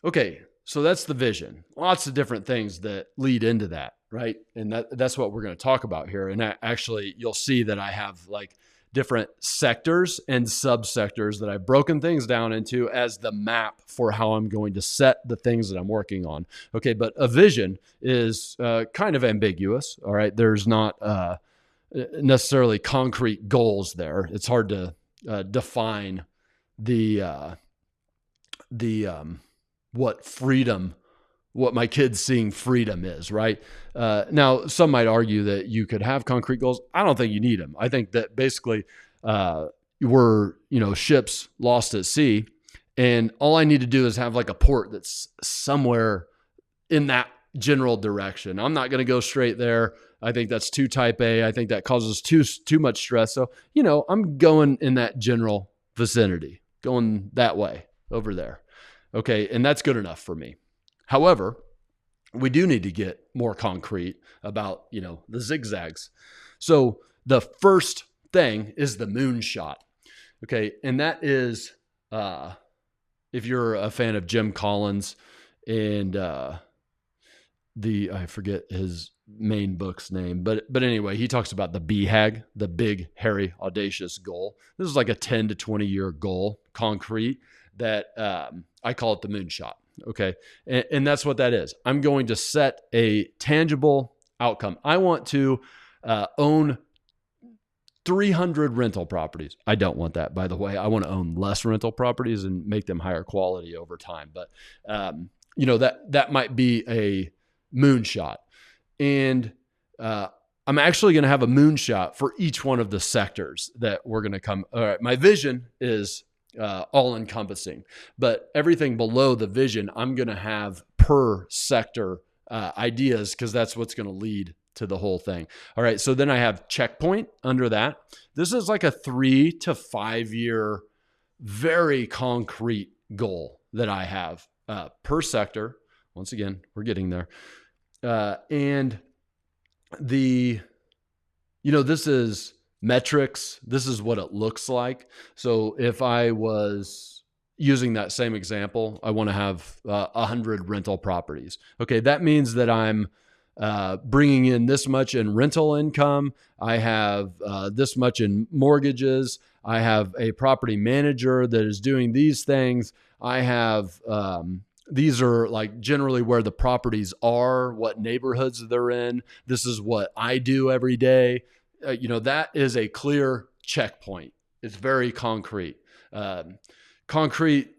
Okay, so that's the vision. Lots of different things that lead into that, right? And that's what we're going to talk about here. And actually, you'll see that I have like different sectors and subsectors that I've broken things down into as the map for how I'm going to set the things that I'm working on. Okay, but a vision is kind of ambiguous. All right, there's not necessarily concrete goals there. It's hard to define the what my kids seeing freedom is, right? Now, some might argue that you could have concrete goals. I don't think you need them. I think that basically we're, ships lost at sea, and all I need to do is have like a port that's somewhere in that general direction. I'm not going to go straight there. I think that's too type A. I think that causes too much stress. So, I'm going in that general vicinity, going that way over there. Okay, and that's good enough for me. However, we do need to get more concrete about, the zigzags. So the first thing is the moonshot. Okay, and that is, if you're a fan of Jim Collins and I forget his main book's name, but anyway, he talks about the BHAG, the big, hairy, audacious goal. This is like a 10 to 20 year goal, concrete, that I call it the moonshot. Okay. And that's what that is. I'm going to set a tangible outcome. I want to own 300 rental properties. I don't want that, by the way. I want to own less rental properties and make them higher quality over time. But, that might be a moonshot. And I'm actually going to have a moonshot for each one of the sectors that we're going to come. All right. My vision is all encompassing, but everything below the vision, I'm going to have per sector ideas, because that's what's going to lead to the whole thing. All right. So then I have checkpoint under that. This is like a 3 to 5 year, very concrete goal that I have per sector. Once again, we're getting there. And this is metrics. This is what it looks like. So if I was using that same example, I want to have 100 rental properties. Okay, that means that I'm bringing in this much in rental income. I have this much in mortgages. I have a property manager that is doing these things. I have these are like generally where the properties are, what neighborhoods they're in. This is what I do every day. That is a clear checkpoint. It's very concrete. Concrete,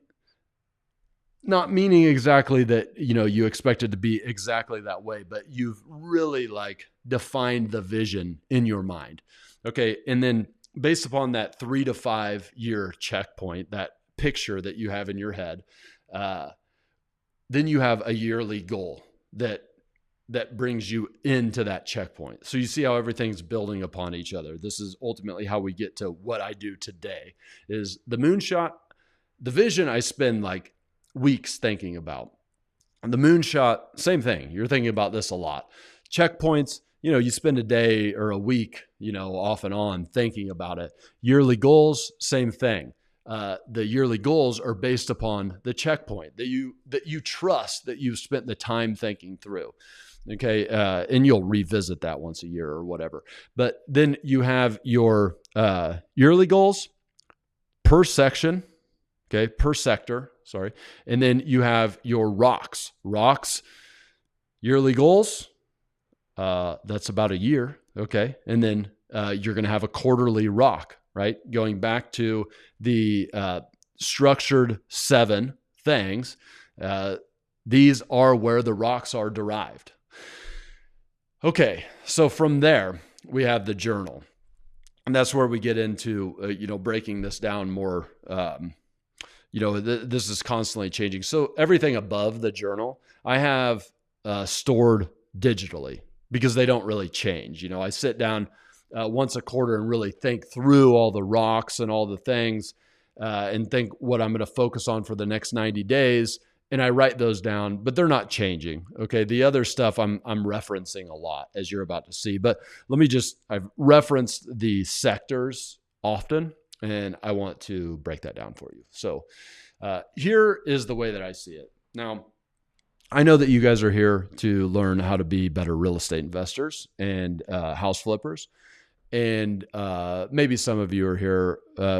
not meaning exactly that, you expect it to be exactly that way, but you've really like defined the vision in your mind. Okay. And then based upon that 3 to 5 year checkpoint, that picture that you have in your head, then you have a yearly goal that brings you into that checkpoint. So you see how everything's building upon each other. This is ultimately how we get to what I do today. Is the moonshot, the vision I spend like weeks thinking about. And the moonshot, same thing. You're thinking about this a lot. Checkpoints, you spend a day or a week, off and on thinking about it. Yearly goals, same thing. The yearly goals are based upon the checkpoint that you trust, that you've spent the time thinking through. Okay. And you'll revisit that once a year or whatever. But then you have your yearly goals per section. Okay. Per sector. Sorry. And then you have your rocks, yearly goals. That's about a year. Okay. And then you're going to have a quarterly rock, right? Going back to the structured 7 things. These are where the rocks are derived. Okay, so from there, we have the journal. And that's where we get into, breaking this down more, this is constantly changing. So everything above the journal, I have stored digitally because they don't really change. I sit down once a quarter and really think through all the rocks and all the things and think what I'm going to focus on for the next 90 days. And I write those down, but they're not changing. Okay. The other stuff I'm referencing a lot, as you're about to see. But I've referenced the sectors often, and I want to break that down for you. So here is the way that I see it. Now, I know that you guys are here to learn how to be better real estate investors and house flippers. And maybe some of you are here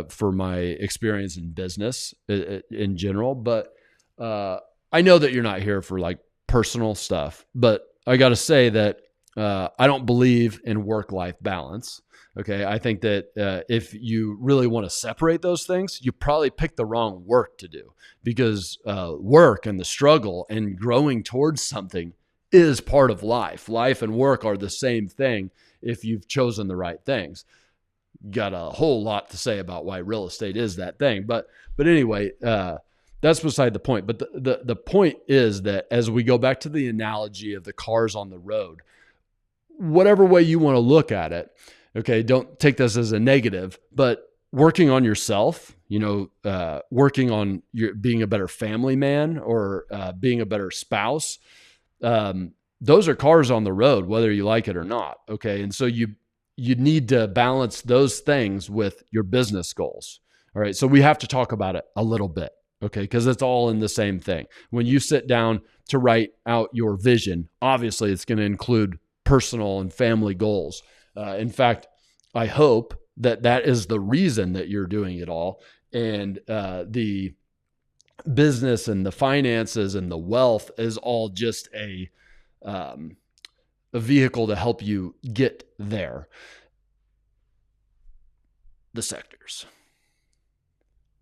for my experience in business in general, but I know that you're not here for like personal stuff. But I got to say that I don't believe in work-life balance. Okay. I think that if you really want to separate those things, you probably pick the wrong work to do, because work and the struggle and growing towards something is part of life. Life and work are the same thing if you've chosen the right things. Got a whole lot to say about why real estate is that thing. But anyway, that's beside the point. But the point is that as we go back to the analogy of the cars on the road, whatever way you want to look at it, okay, don't take this as a negative, but working on yourself, working on your being a better family man or being a better spouse, those are cars on the road, whether you like it or not. Okay. And so you need to balance those things with your business goals. All right. So we have to talk about it a little bit. Okay. Because it's all in the same thing. When you sit down to write out your vision, obviously it's going to include personal and family goals. In fact, I hope that is the reason that you're doing it all. And the business and the finances and the wealth is all just a vehicle to help you get there. The sectors: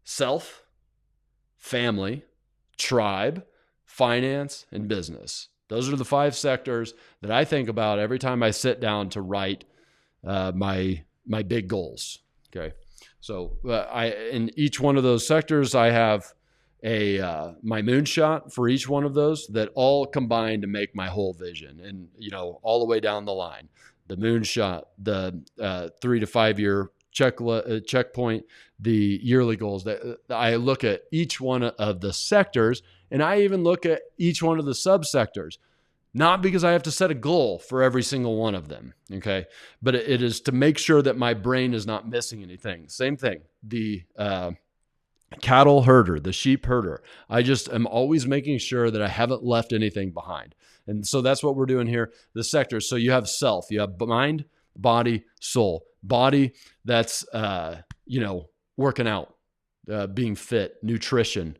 self, family, tribe, finance, and business. Those are the 5 sectors that I think about every time I sit down to write my big goals. Okay. So in each one of those sectors, I have my moonshot for each one of those that all combine to make my whole vision. And, all the way down the line, the moonshot, the 3 to 5 year checkpoint, the yearly goals. That I look at each one of the sectors, and I even look at each one of the subsectors, not because I have to set a goal for every single one of them. Okay. But it is to make sure that my brain is not missing anything. Same thing. The cattle herder, the sheep herder. I just am always making sure that I haven't left anything behind. And so that's what we're doing here. The sectors. So you have self, you have mind, body, soul. Body, that's, working out, being fit, nutrition,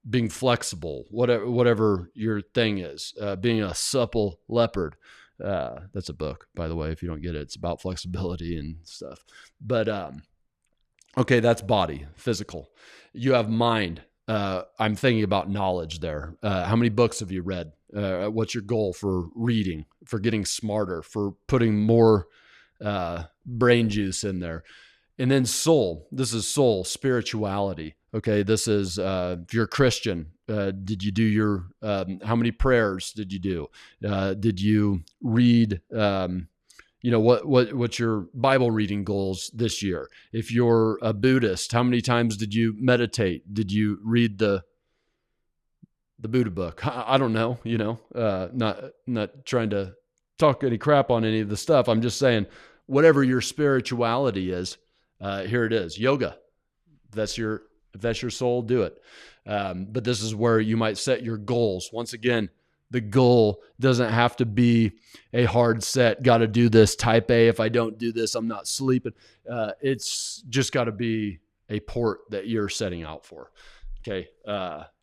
being flexible, whatever your thing is, being a supple leopard. That's a book, by the way, if you don't get it. It's about flexibility and stuff. But okay, that's body, physical. You have mind. I'm thinking about knowledge there. How many books have you read? What's your goal for reading, for getting smarter, for putting more brain juice in there? And then soul. This is soul, spirituality. Okay, this is if you're a Christian, did you do your how many prayers did you do? Did you read what's your Bible reading goals this year? If you're a Buddhist, how many times did you meditate? Did you read the Buddha book? I don't know, not trying to talk any crap on any of the stuff. I'm just saying, whatever your spirituality is, here it is. Yoga. If that's your soul, do it. But this is where you might set your goals. Once again, the goal doesn't have to be a hard set, got to do this, type A. If I don't do this, I'm not sleeping. It's just got to be a port that you're setting out for. Okay.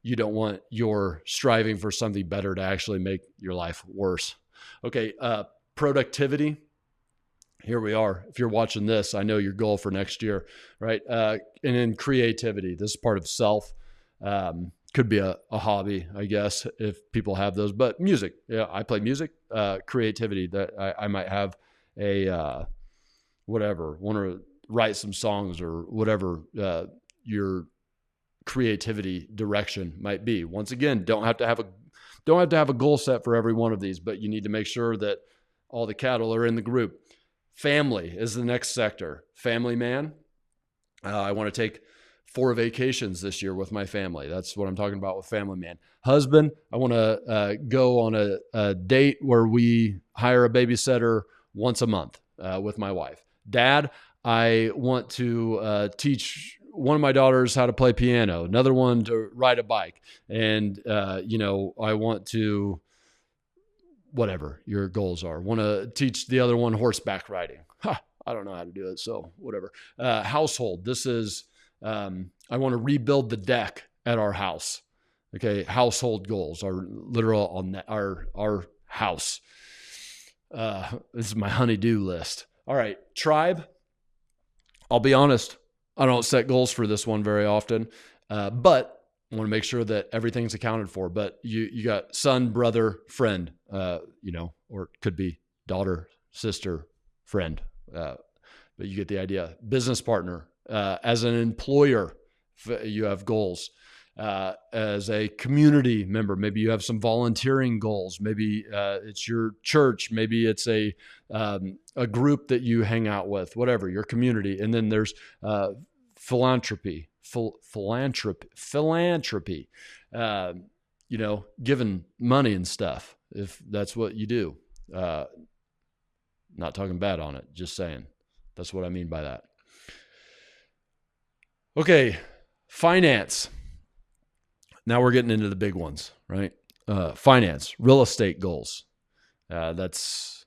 You don't want your striving for something better to actually make your life worse. Okay. Productivity. Here we are. If you're watching this, I know your goal for next year, right? And then creativity. This is part of self. Could be a hobby, I guess, if people have those. But music, yeah, I play music. Creativity, that I might have a whatever, want to write some songs or whatever your creativity direction might be. Once again, don't have to have a goal set for every one of these, but you need to make sure that all the cattle are in the group. Family is the next sector. Family man. I want to take 4 vacations this year with my family. That's what I'm talking about with family man. Husband, I want to go on a date where we hire a babysitter once a month with my wife. Dad, I want to teach one of my daughters how to play piano, another one to ride a bike. And, I want to, whatever your goals are, want to teach the other one horseback riding. I don't know how to do it. So whatever. Household. This is, I want to rebuild the deck at our house. Okay. Household goals are literal on our house. This is my honey-do list. All right. Tribe. I'll be honest. I don't set goals for this one very often, but I want to make sure that everything's accounted for. But you got son, brother, friend, or it could be daughter, sister, friend. But you get the idea. Business partner. As an employer, you have goals. As a community member, maybe you have some volunteering goals. Maybe it's your church. Maybe it's a group that you hang out with. Whatever, your community. And then there's philanthropy. Philanthropy. Giving money and stuff, if that's what you do. Not talking bad on it, just saying. That's what I mean by that. Okay, finance. Now we're getting into the big ones, right? Finance, real estate goals. That's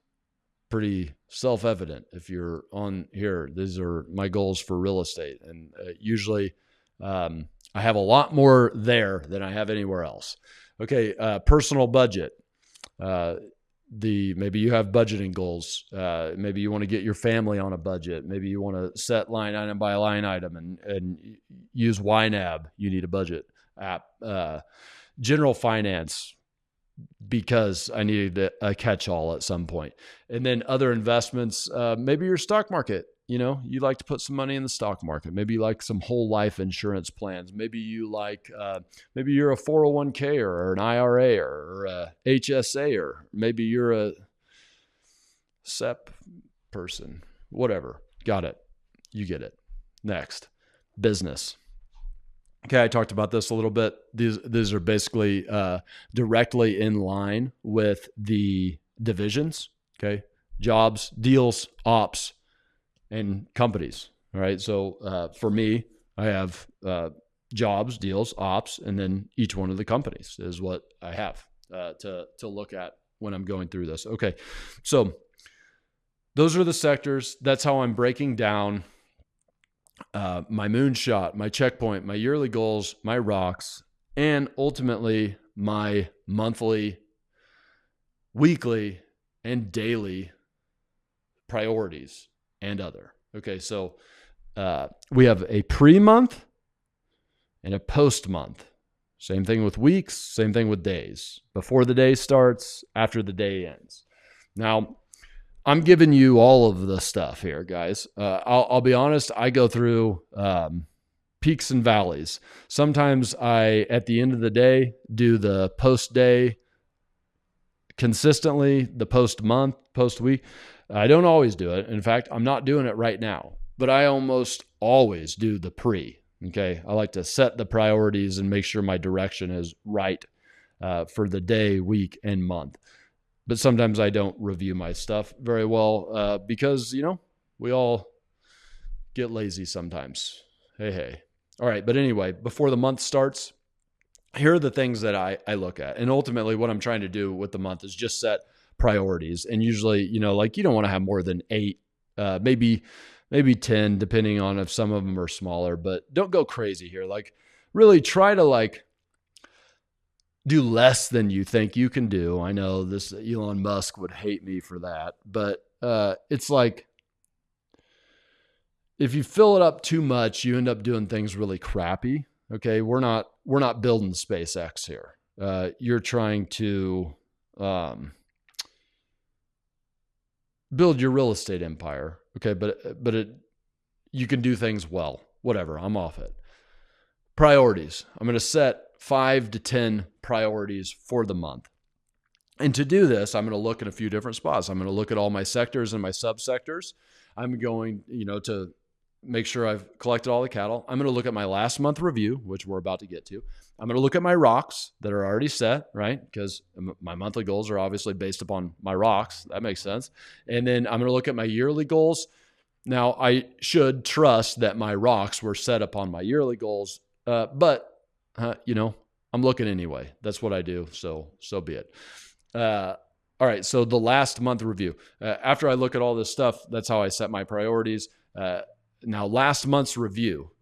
pretty self-evident if you're on here. These are my goals for real estate. And usually I have a lot more there than I have anywhere else. Okay, personal budget. Maybe you have budgeting goals. Maybe you want to get your family on a budget. Maybe you want to set line item by line item and use YNAB. You need a budget app. General finance, because I needed a catch-all at some point. And then other investments, maybe your stock market. You like to put some money in the stock market. Maybe you like some whole life insurance plans. Maybe you like, maybe you're a 401k or an IRA or a HSA, or maybe you're a SEP person, whatever. Got it. You get it. Next, business. Okay, I talked about this a little bit. These are basically directly in line with the divisions. Okay, jobs, deals, ops, and companies. All right. So for me, I have jobs, deals, ops, and then each one of the companies is what I have to look at when I'm going through this. Okay. So those are the sectors. That's how I'm breaking down my moonshot, my checkpoint, my yearly goals, my rocks, and ultimately my monthly, weekly, and daily priorities and other. Okay, so we have a pre-month and a post-month. Same thing with weeks, same thing with days. Before the day starts, after the day ends. Now, I'm giving you all of the stuff here, guys. I'll be honest, I go through peaks and valleys. Sometimes at the end of the day, do the post-day consistently, the post-month, post-week. I don't always do it. In fact, I'm not doing it right now, but I almost always do the pre. Okay. I like to set the priorities and make sure my direction is right for the day, week, and month. But sometimes I don't review my stuff very well because, we all get lazy sometimes. Hey. All right. But anyway, before the month starts, here are the things that I look at. And ultimately what I'm trying to do with the month is just set priorities. And usually, you don't want to have more than 8, maybe 10, depending on if some of them are smaller, but don't go crazy here. Like really try to do less than you think you can do. I know this Elon Musk would hate me for that, but it's like if you fill it up too much, you end up doing things really crappy. Okay, we're not building SpaceX here. You're trying to build your real estate empire. Okay, but you can do things well. Whatever, I'm off it. priorities. I'm going to set 5 to 10 priorities for the month. And to do this, I'm going to look at a few different spots. I'm going to look at all my sectors and my subsectors. I'm going, to make sure I've collected all the cattle. I'm going to look at my last month review, which we're about to get to. I'm going to look at my rocks that are already set, right? Because my monthly goals are obviously based upon my rocks. That makes sense. And then I'm going to look at my yearly goals. Now, I should trust that my rocks were set upon my yearly goals, but I'm looking anyway. That's what I do, so be it. All right, so the last month review. After I look at all this stuff, that's how I set my priorities. Now, last month's review.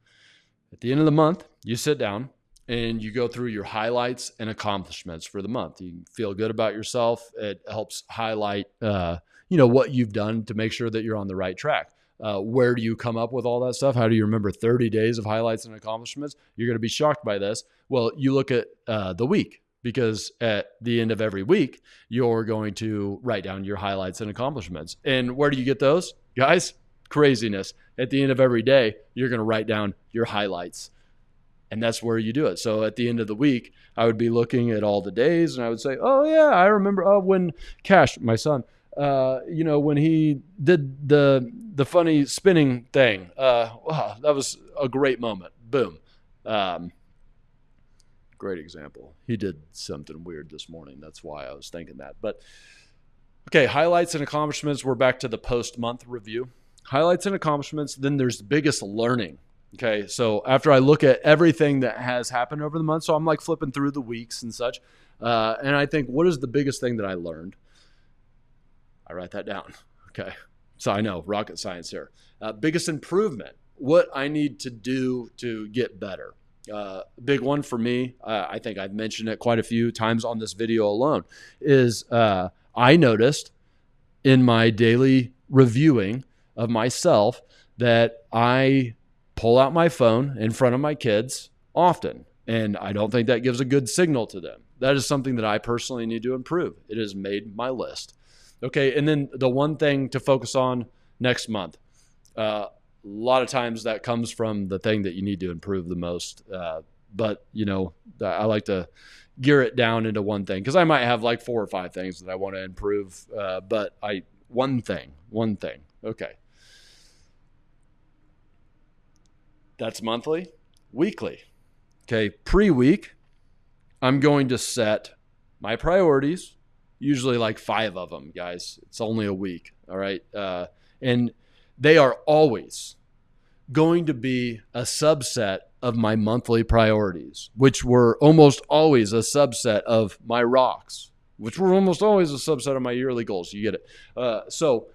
At the end of the month, you sit down and you go through your highlights and accomplishments for the month. You feel good about yourself. It helps highlight, what you've done to make sure that you're on the right track. Where do you come up with all that stuff? How do you remember 30 days of highlights and accomplishments? You're going to be shocked by this. Well, you look at the week, because at the end of every week, you're going to write down your highlights and accomplishments. And where do you get those? Guys, craziness. At the end of every day, you're going to write down your highlights. And that's where you do it. So at the end of the week, I would be looking at all the days and I would say, oh yeah, I remember when Cash, my son, when he did the funny spinning thing. Wow, that was a great moment. Boom. Great example. He did something weird this morning. That's why I was thinking that. But okay, highlights and accomplishments. We're back to the post-month review. Highlights and accomplishments. Then there's the biggest learning. Okay, so after I look at everything that has happened over the month, so I'm like flipping through the weeks and such, and I think, what is the biggest thing that I learned? I write that down. Okay, so I know, rocket science here. Biggest improvement, what I need to do to get better. Big one for me, I think I've mentioned it quite a few times on this video alone, is I noticed in my daily reviewing of myself that I pull out my phone in front of my kids often, and I don't think that gives a good signal to them. That is something that I personally need to improve. It has made my list. Okay, and then the one thing to focus on next month. A lot of times that comes from the thing that you need to improve the most. But, I like to gear it down into one thing, because I might have like 4 or 5 things that I want to improve. But one thing. Okay. That's monthly. Weekly. Okay. Pre-week, I'm going to set my priorities, usually like 5 of them, guys. It's only a week. All right. And they are always going to be a subset of my monthly priorities, which were almost always a subset of my rocks, which were almost always a subset of my yearly goals. You get it. So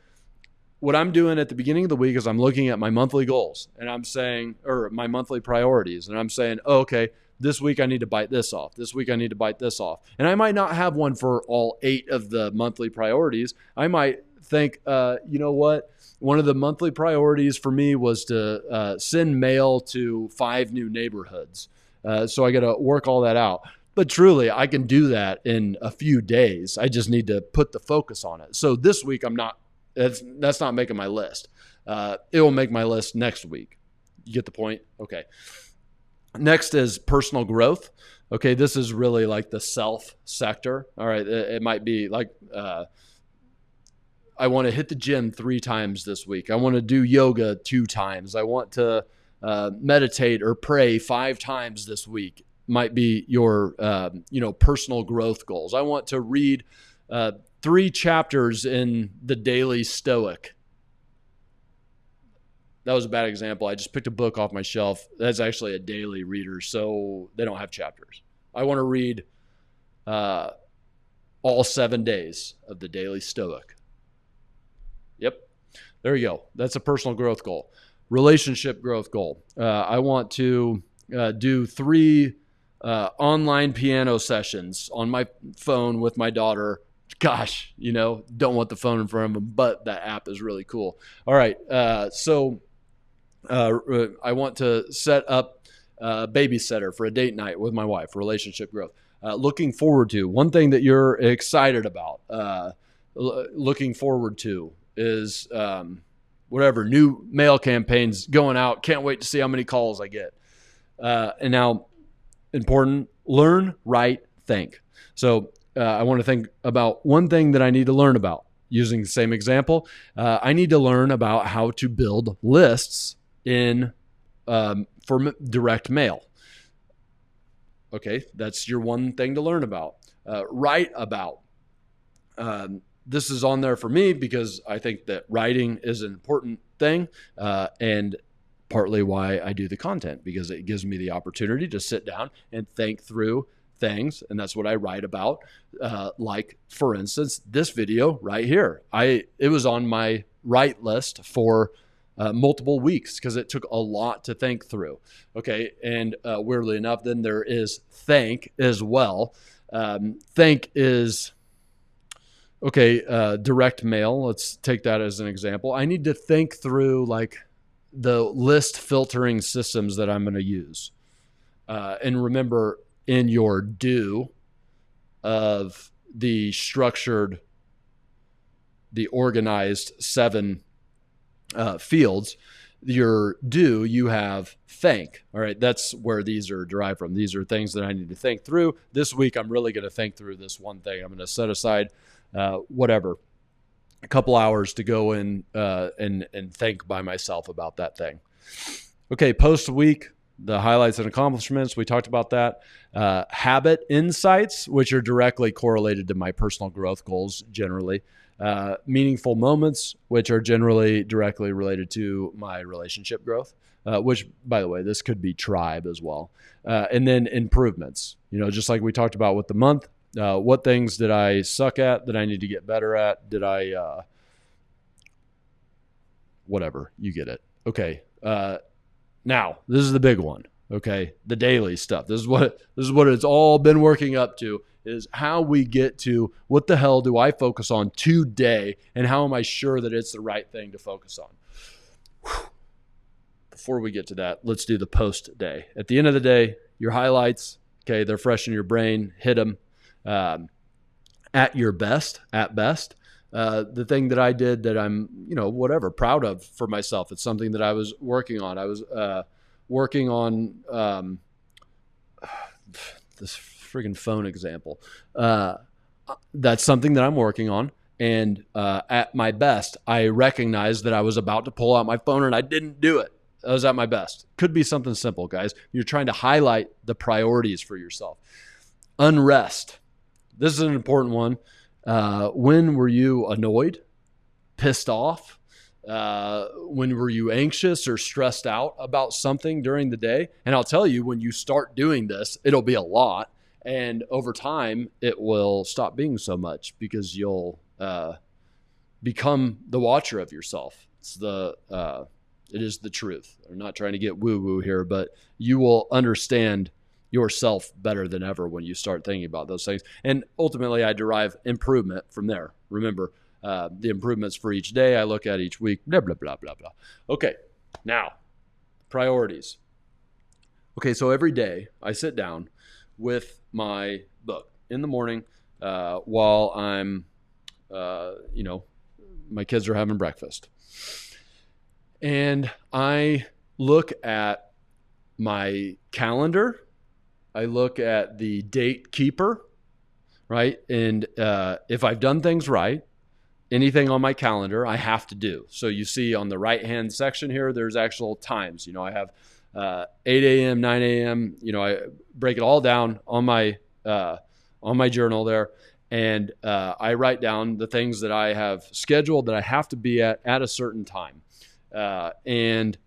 what I'm doing at the beginning of the week is I'm looking at my monthly goals and I'm saying, or my monthly priorities, and I'm saying, oh, okay, this week I need to bite this off. This week I need to bite this off. And I might not have one for all 8 of the monthly priorities. I might think, you know what? One of the monthly priorities for me was to send mail to 5 new neighborhoods. So I got to work all that out. But truly, I can do that in a few days. I just need to put the focus on it. So this week, that's not making my list. It will make my list next week. You get the point? Okay. Next is personal growth. Okay, this is really like the self sector. All right, it might be like I want to hit the gym 3 times this week. I want to do yoga 2 times. I want to meditate or pray 5 times this week. Might be your personal growth goals. I want to read 3 chapters in the Daily Stoic. That was a bad example. I just picked a book off my shelf. That's actually a daily reader, so they don't have chapters. I want to read all 7 days of the Daily Stoic. Yep. There you go. That's a personal growth goal. Relationship growth goal. I want to do 3 online piano sessions on my phone with my daughter. Gosh, don't want the phone in front of them, but that app is really cool. All right. So I want to set up a babysitter for a date night with my wife, relationship growth. Looking forward to, one thing that you're excited about, looking forward to is whatever, new mail campaigns going out. Can't wait to see how many calls I get. And now, important, learn, write, think. So I want to think about one thing that I need to learn about. Using the same example, I need to learn about how to build lists in for direct mail. Okay, that's your one thing to learn about. Write about. This is on there for me because I think that writing is an important thing, and partly why I do the content, because it gives me the opportunity to sit down and think through things, and that's what I write about. Like, for instance, this video right here. It was on my write list for multiple weeks because it took a lot to think through. Okay, and weirdly enough, then there is think as well. Think is, okay, direct mail. Let's take that as an example. I need to think through like the list filtering systems that I'm going to use. And remember, in your do of the structured, the organized 7 fields, your do, you have think. All right, that's where these are derived from. These are things that I need to think through. This week, I'm really going to think through this one thing. I'm going to set aside a couple hours to go in and think by myself about that thing. Okay, post week, the highlights and accomplishments, we talked about that. Habit insights, which are directly correlated to my personal growth goals generally. Meaningful moments, which are generally directly related to my relationship growth, which, by the way, this could be tribe as well. And then improvements, just like we talked about with the month. What things did I suck at that I need to get better at? Did I, whatever, you get it. Okay. Now this is the big one. Okay. The daily stuff. This is what it's all been working up to, is how we get to what the hell do I focus on today, and how am I sure that it's the right thing to focus on? Whew. Before we get to that, let's do the post day. At the end of the day, your highlights, okay, they're fresh in your brain, hit them. At your best, at best, the thing that I did that I'm, proud of for myself. It's something that I was working on. I was working on this friggin' phone example. That's something that I'm working on. And at my best, I recognized that I was about to pull out my phone and I didn't do it. I was at my best. Could be something simple, guys. You're trying to highlight the priorities for yourself. Unrest. This is an important one. When were you annoyed, pissed off? When were you anxious or stressed out about something during the day? And I'll tell you, when you start doing this, it'll be a lot. And over time, it will stop being so much because you'll become the watcher of yourself. It is the truth. I'm not trying to get woo-woo here, but you will understand yourself better than ever when you start thinking about those things. And ultimately, I derive improvement from there. Remember, the improvements for each day I look at each week, blah, blah, blah, blah, blah. Okay, now, priorities. Okay, so every day I sit down with my book in the morning while I'm, my kids are having breakfast. And I look at my calendar. I look at the date keeper, right? And if I've done things right, anything on my calendar I have to do. So you see on the right-hand section here, there's actual times. I have 8 a.m., 9 a.m. I break it all down on my journal there. And I write down the things that I have scheduled that I have to be at a certain time. And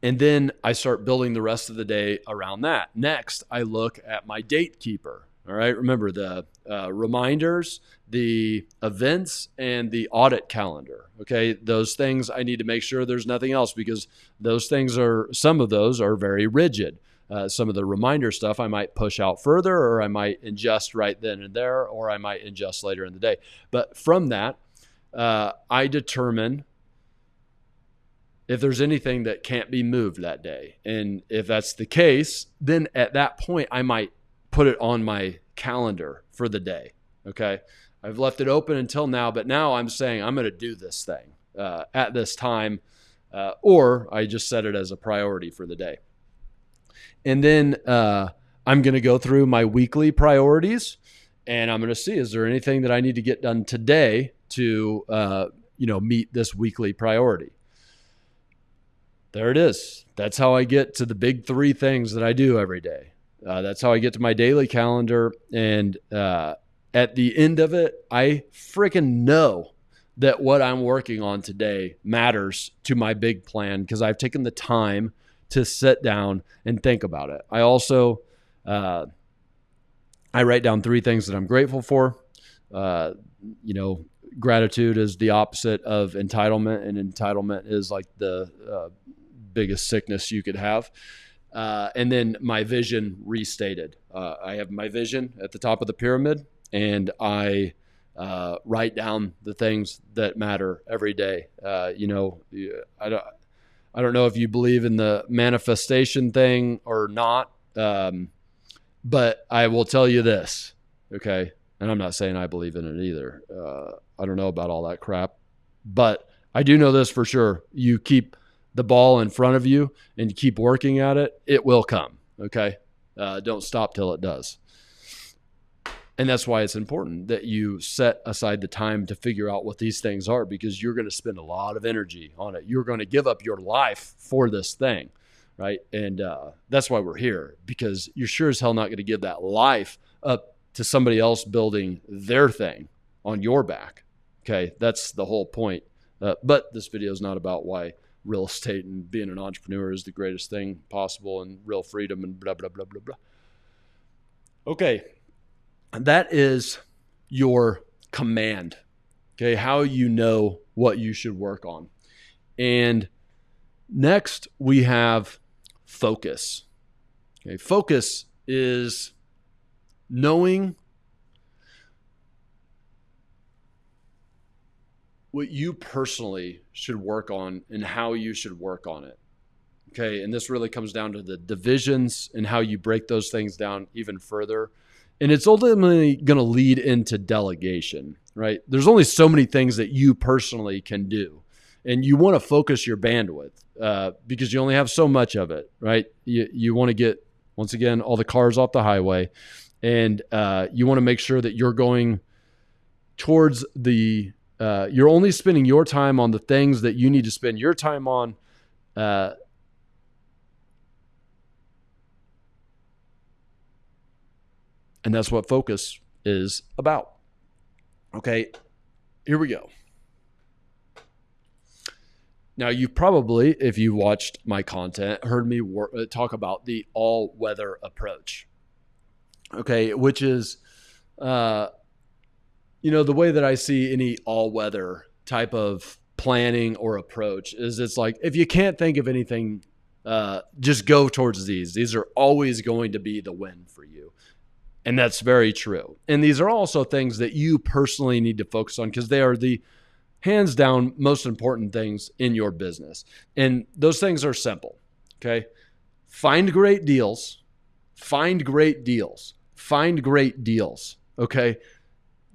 then I start building the rest of the day around that. Next, I look at my date keeper. All right. Remember the reminders, the events, and the audit calendar. Okay. Those things I need to make sure there's nothing else, because some of those are very rigid. Some of the reminder stuff I might push out further, or I might ingest right then and there, or I might ingest later in the day. But from that, I determine if there's anything that can't be moved that day. And if that's the case, then at that point, I might put it on my calendar for the day. Okay. I've left it open until now, but now I'm saying I'm going to do this thing at this time, or I just set it as a priority for the day. And then I'm going to go through my weekly priorities, and I'm going to see, is there anything that I need to get done today to, meet this weekly priority? There it is. That's how I get to the big 3 things that I do every day. That's how I get to my daily calendar. And at the end of it, I freaking know that what I'm working on today matters to my big plan because I've taken the time to sit down and think about it. I also, I write down 3 things that I'm grateful for. Gratitude is the opposite of entitlement, and entitlement is like the biggest sickness you could have. And then my vision restated. I have my vision at the top of the pyramid, and I write down the things that matter every day. I don't know if you believe in the manifestation thing or not, but I will tell you this, okay? And I'm not saying I believe in it either. I don't know about all that crap, but I do know this for sure. You keep the ball in front of you and you keep working at it, it will come, okay? Don't stop till it does. And that's why it's important that you set aside the time to figure out what these things are, because you're going to spend a lot of energy on it. You're going to give up your life for this thing, right? And that's why we're here, because you're sure as hell not going to give that life up to somebody else building their thing on your back, okay? That's the whole point. But this video is not about why real estate and being an entrepreneur is the greatest thing possible and real freedom and blah, blah, blah, blah, blah. Okay. That is your command, okay? How you know what you should work on. And next we have focus. Okay, focus is knowing what you personally should work on and how you should work on it. Okay, and this really comes down to the divisions and how you break those things down even further. And it's ultimately going to lead into delegation, right? There's only so many things that you personally can do. And you want to focus your bandwidth because you only have so much of it, right? You want to get, once again, all the cars off the highway. And you want to make sure that you're going towards you're only spending your time on the things that you need to spend your time on. And that's what focus is about. Okay, here we go. Now, you've probably, if you watched my content, heard me talk about the all-weather approach. Okay, which is, the way that I see any all-weather type of planning or approach is it's like, if you can't think of anything, just go towards these. These are always going to be the win for you. And that's very true. And these are also things that you personally need to focus on because they are the hands down most important things in your business. And those things are simple. Okay. Find great deals. Find great deals. Find great deals. Okay.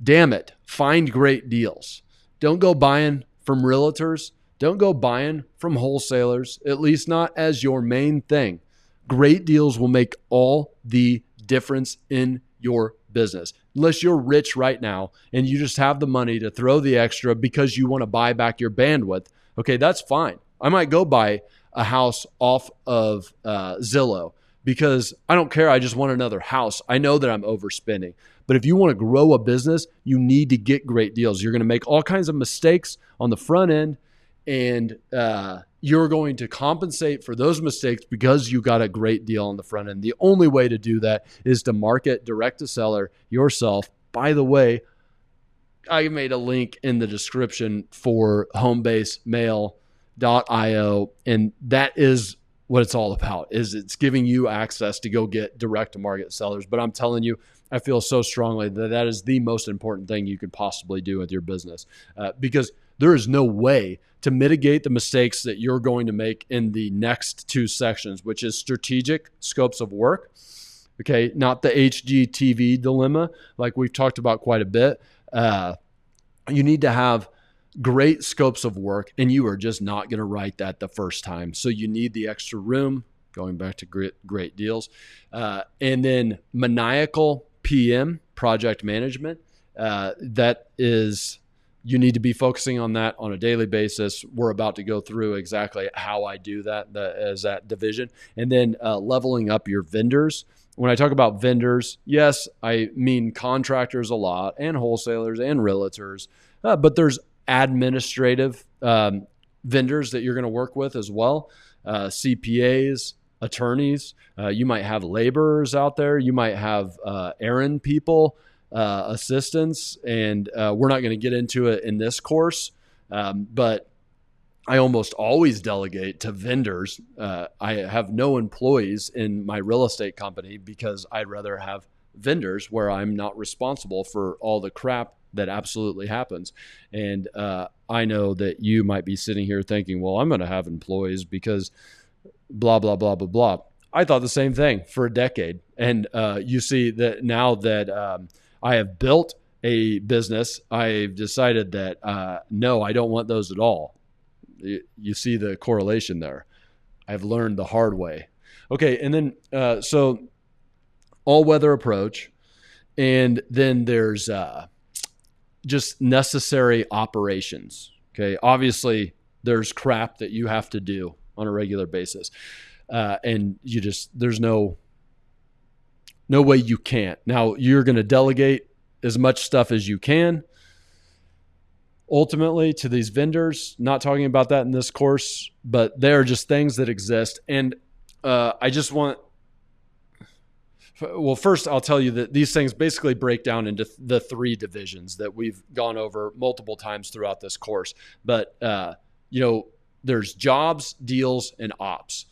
Damn it. Find great deals. Don't go buying from realtors. Don't go buying from wholesalers, at least not as your main thing. Great deals will make all the difference in your business. Unless you're rich right now and you just have the money to throw the extra because you want to buy back your bandwidth, okay, that's fine. I might go buy a house off of Zillow because I don't care. I just want another house. I know that I'm overspending. But if you want to grow a business, you need to get great deals. You're going to make all kinds of mistakes on the front end, and you're going to compensate for those mistakes because you got a great deal on the front end. The only way to do that is to market direct to seller yourself. By the way, I made a link in the description for homebasemail.io, and that is what it's all about. Is it's giving you access to go get direct to market sellers. But I'm telling you, I feel so strongly that that is the most important thing you could possibly do with your business, because there is no way to mitigate the mistakes that you're going to make in the next 2 sections, which is strategic scopes of work. Okay, not the HGTV dilemma, like we've talked about quite a bit. You need to have great scopes of work, and you are just not going to write that the first time. So you need the extra room going back to great deals. And then maniacal PM, project management. That is, you need to be focusing on that on a daily basis. We're about to go through exactly how I do that as that division. And then leveling up your vendors. When I talk about vendors, yes, I mean contractors a lot and wholesalers and realtors, but there's administrative vendors that you're going to work with as well. CPAs, attorneys, you might have laborers out there. You might have errand people, assistants, and we're not going to get into it in this course, but I almost always delegate to vendors. I have no employees in my real estate company because I'd rather have vendors where I'm not responsible for all the crap that absolutely happens. And I know that you might be sitting here thinking, well, I'm going to have employees because blah, blah, blah, blah, blah. I thought the same thing for a decade. And you see that now that I have built a business, I've decided that no, I don't want those at all. You see the correlation there. I've learned the hard way. Okay, and then so all-weather approach, and then there's just necessary operations. Okay, obviously there's crap that you have to do on a regular basis, and there's no way you can't. Now you're going to delegate as much stuff as you can. Ultimately, to these vendors, not talking about that in this course, but they are just things that exist. And I just want, well, first I'll tell you that these things basically break down into the three divisions that we've gone over multiple times throughout this course. But, there's jobs, deals, and ops.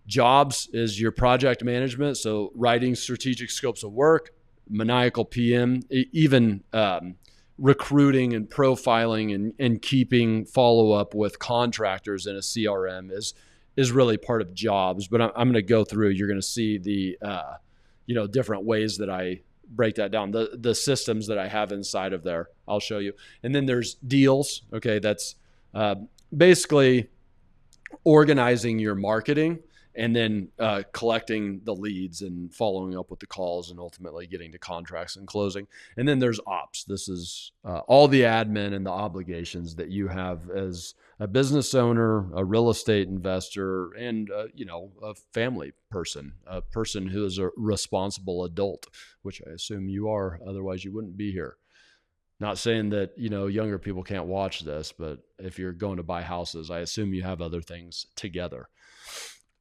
Jobs is your project management. So writing strategic scopes of work, maniacal PM, even recruiting and profiling and keeping follow-up with contractors in a CRM is really part of jobs. But I'm going to go through, you're going to see the, different ways that I break that down, the systems that I have inside of there. I'll show you. And then there's deals. Okay. That's basically organizing your marketing and then collecting the leads and following up with the calls and ultimately getting to contracts and closing. And then there's ops. This is all the admin and the obligations that you have as a business owner, a real estate investor, and a family person, a person who is a responsible adult, which I assume you are. Otherwise, you wouldn't be here. Not saying that younger people can't watch this, but if you're going to buy houses, I assume you have other things together.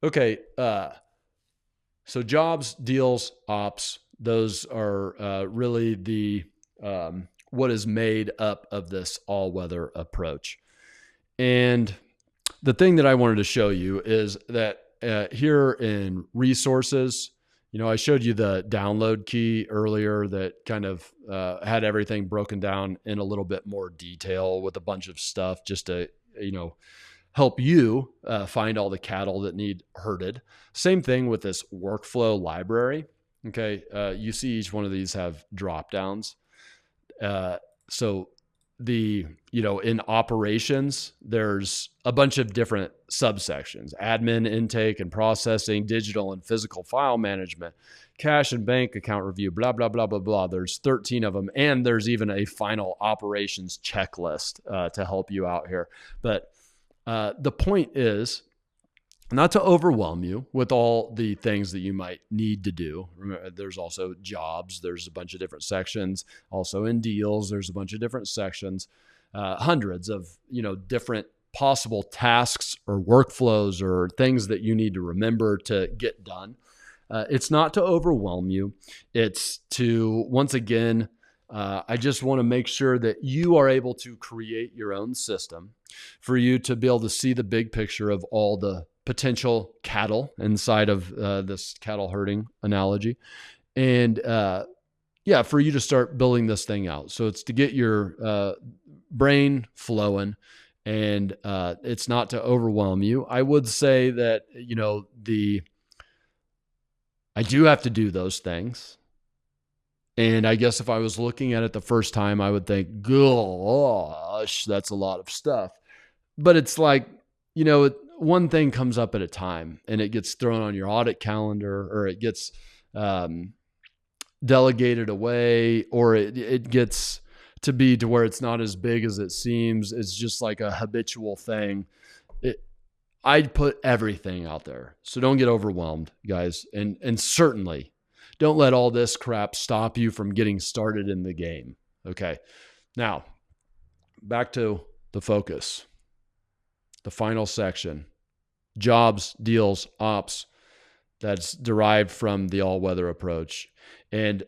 Okay, so jobs, deals, ops, those are really the what is made up of this all-weather approach. And the thing that I wanted to show you is that here in resources, I showed you the download key earlier that kind of had everything broken down in a little bit more detail with a bunch of stuff just to, help you find all the cattle that need herded. Same thing with this workflow library. Okay. You see each one of these have drop downs. So in operations, there's a bunch of different subsections: admin, intake and processing, digital and physical file management, cash and bank account review, blah, blah, blah, blah, blah. There's 13 of them. And there's even a final operations checklist to help you out here. But the point is not to overwhelm you with all the things that you might need to do. Remember, there's also jobs. There's a bunch of different sections. Also in deals, there's a bunch of different sections, hundreds of, different possible tasks or workflows or things that you need to remember to get done. It's not to overwhelm you. It's to, once again, I just want to make sure that you are able to create your own system for you to be able to see the big picture of all the potential cattle inside of this cattle herding analogy. And for you to start building this thing out. So it's to get your brain flowing, and it's not to overwhelm you. I would say that, I do have to do those things. And I guess if I was looking at it the first time, I would think, gosh, that's a lot of stuff. But it's like, one thing comes up at a time, and it gets thrown on your audit calendar, or it gets delegated away, or it gets to be to where it's not as big as it seems. It's just like a habitual thing. I'd put everything out there. So don't get overwhelmed, guys. And certainly don't let all this crap stop you from getting started in the game. Okay. Now, back to the focus. The final section. Jobs, deals, ops. That's derived from the all-weather approach. And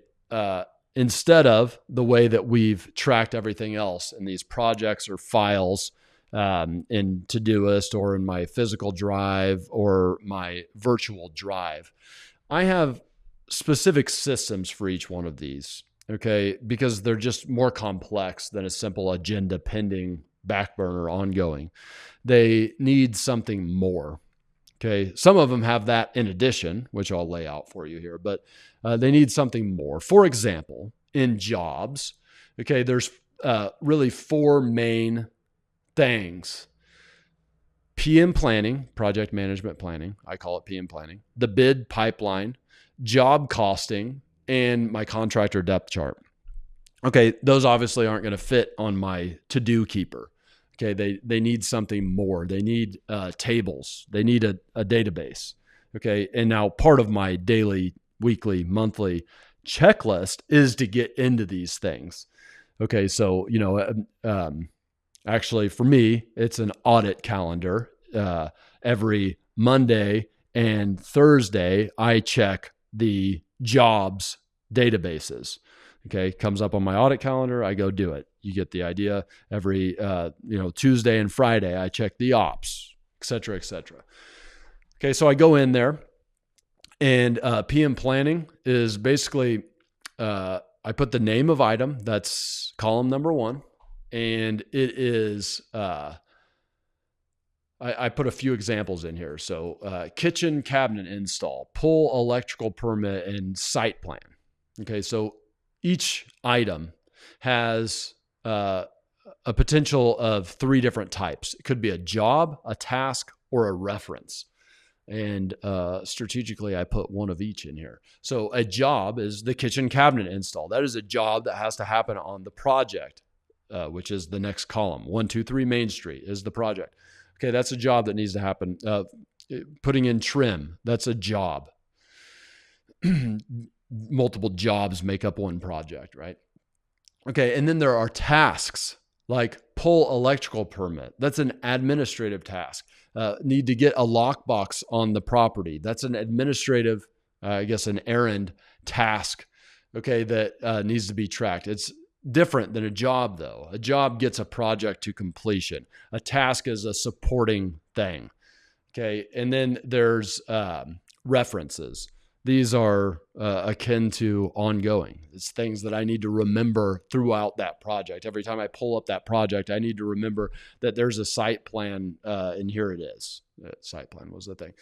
instead of the way that we've tracked everything else in these projects or files, in Todoist or in my physical drive or my virtual drive, I have specific systems for each one of these, okay? Because they're just more complex than a simple agenda pending, back burner, ongoing. They need something more, okay? Some of them have that in addition, which I'll lay out for you here, but they need something more. For example, in jobs, okay, there's really four main things. PM planning, project management planning. I call it PM planning. The bid pipeline, job costing, and my contractor depth chart. Okay, those obviously aren't going to fit on my to-do keeper. Okay, they need something more. They need tables. They need a database. Okay, and now part of my daily, weekly, monthly checklist is to get into these things. Okay, so, actually, for me, it's an audit calendar. Every Monday and Thursday, I check the jobs databases. Okay, comes up on my audit calendar. I go do it. You get the idea. Every Tuesday and Friday, I check the ops, et cetera, et cetera. Okay, so I go in there, and PM planning is basically I put the name of item. That's column number 1. And it is, I put a few examples in here. So kitchen cabinet install, pull electrical permit, and site plan. Okay, so each item has a potential of 3 different types. It could be a job, a task, or a reference. And strategically, I put one of each in here. So a job is the kitchen cabinet install. That is a job that has to happen on the project. Which is the next column. 123 Main Street is the project. Okay, that's a job that needs to happen. Putting in trim, that's a job. Multiple jobs make up one project, right? Okay, and then there are tasks like pull electrical permit. That's an administrative task. Need to get a lockbox on the property. That's an administrative, an errand task, okay, that needs to be tracked. It's different than a job, though. A job gets a project to completion. A task is a supporting thing. Okay. And then there's references. These are akin to ongoing. It's things that I need to remember throughout that project. Every time I pull up that project, I need to remember that there's a site plan, and here it is. Site plan was the thing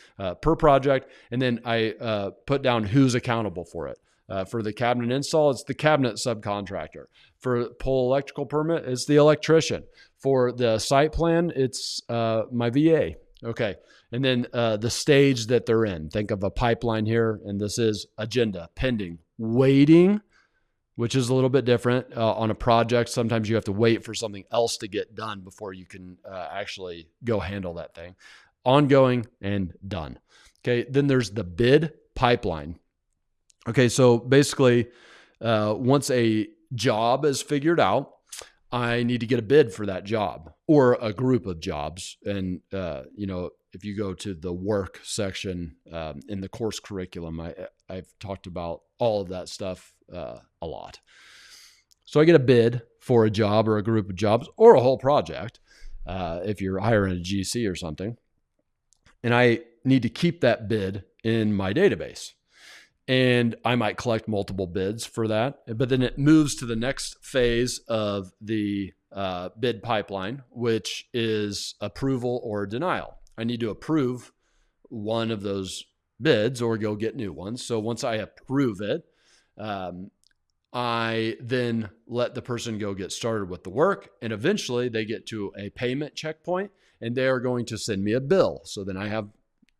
per project. And then I put down who's accountable for it. For the cabinet install, it's the cabinet subcontractor. For pull electrical permit, it's the electrician. For the site plan, it's my VA. Okay. And then the stage that they're in. Think of a pipeline here, and this is agenda, pending, waiting, which is a little bit different on a project. Sometimes you have to wait for something else to get done before you can actually go handle that thing. Ongoing and done. Okay. Then there's the bid pipeline. Okay, so basically, once a job is figured out, I need to get a bid for that job or a group of jobs. And, if you go to the work section in the course curriculum, I've talked about all of that stuff a lot. So I get a bid for a job or a group of jobs or a whole project if you're hiring a GC or something. And I need to keep that bid in my database. And I might collect multiple bids for that. But then it moves to the next phase of the bid pipeline, which is approval or denial. I need to approve one of those bids or go get new ones. So once I approve it, I then let the person go get started with the work, and eventually they get to a payment checkpoint and they are going to send me a bill. So then I have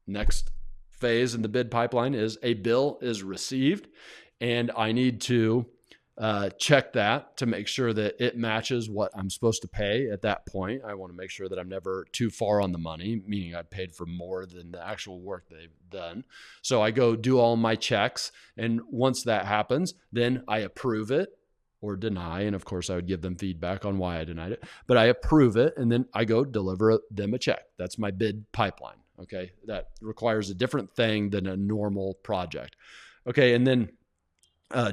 next phase in the bid pipeline is a bill is received, and I need to check that to make sure that it matches what I'm supposed to pay at that point. I want to make sure that I'm never too far on the money, meaning I paid for more than the actual work they've done. So I go do all my checks. And once that happens, then I approve it or deny. And of course, I would give them feedback on why I denied it, but I approve it. And then I go deliver them a check. That's my bid pipeline. Okay. That requires a different thing than a normal project. Okay. And then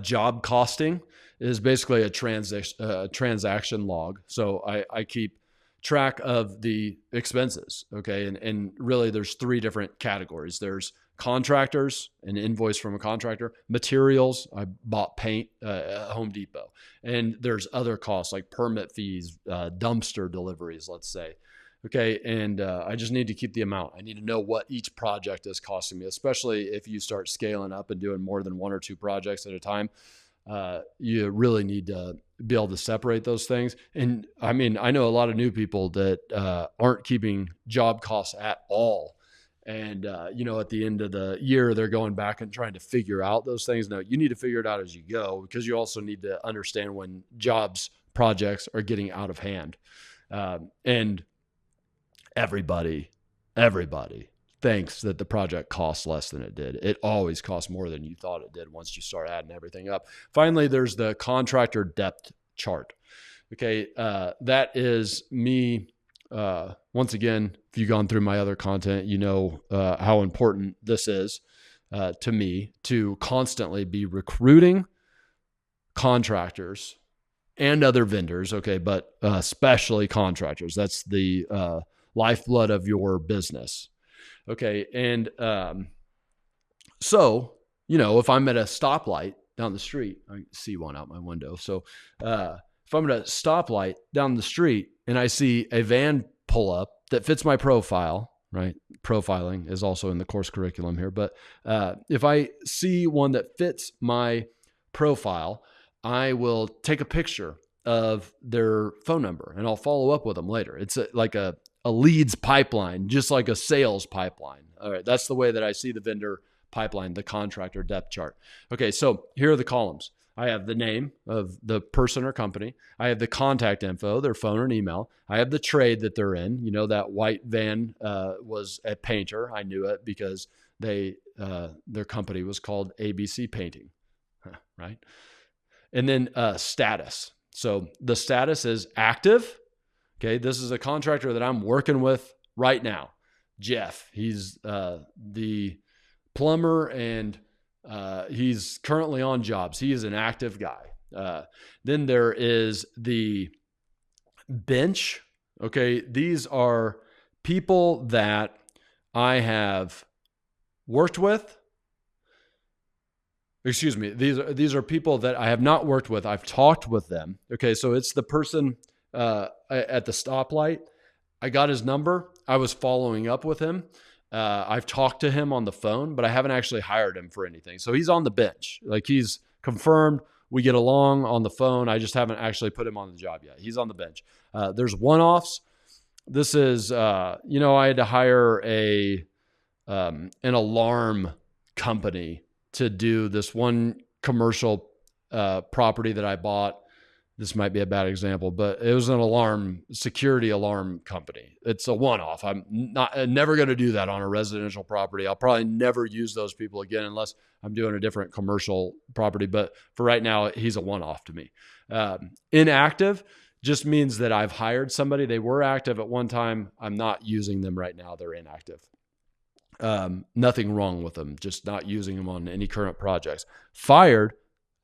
job costing is basically a transaction log. So I keep track of the expenses. Okay. And really there's three different categories. There's contractors, an invoice from a contractor, materials. I bought paint at Home Depot, and there's other costs like permit fees, dumpster deliveries, let's say. Okay. And I just need to keep the amount. I need to know what each project is costing me, especially if you start scaling up and doing more than one or two projects at a time. You really need to be able to separate those things. And I mean, I know a lot of new people that aren't keeping job costs at all. And, at the end of the year, they're going back and trying to figure out those things. No, you need to figure it out as you go, because you also need to understand when projects are getting out of hand. And everybody thinks that the project costs less than it did. It always costs more than you thought it did once you start adding everything up. Finally, there's the contractor depth chart. Okay. That is me. Once again, if you've gone through my other content, you know how important this is to me to constantly be recruiting contractors and other vendors. Okay. But especially contractors. That's the lifeblood of your business. Okay. And so, if I'm at a stoplight down the street, I see one out my window. So if I'm at a stoplight down the street and I see a van pull up that fits my profile, right? Profiling is also in the course curriculum here. But if I see one that fits my profile, I will take a picture of their phone number and I'll follow up with them later. It's like a leads pipeline, just like a sales pipeline. All right. That's the way that I see the vendor pipeline, the contractor depth chart. Okay. So here are the columns. I have the name of the person or company. I have the contact info, their phone and email. I have the trade that they're in. That white van was a painter. I knew it because their company was called ABC Painting, right? And then status. So the status is active. Okay, this is a contractor that I'm working with right now. Jeff, he's the plumber, and he's currently on jobs. He is an active guy. Then there is the bench. Okay, these are people that I have worked with. Excuse me. These are people that I have not worked with. I've talked with them. Okay, so it's the person at the stoplight. I got his number. I was following up with him. I've talked to him on the phone, but I haven't actually hired him for anything. So he's on the bench. Like, he's confirmed. We get along on the phone. I just haven't actually put him on the job yet. He's on the bench. There's one-offs. This is, I had to hire an alarm company to do this one commercial property that I bought. This might be a bad example, but it was an security alarm company. It's a one-off. I'm never going to do that on a residential property. I'll probably never use those people again unless I'm doing a different commercial property. But for right now, he's a one-off to me. Inactive just means that I've hired somebody. They were active at one time. I'm not using them right now. They're inactive. Nothing wrong with them, just not using them on any current projects. Fired,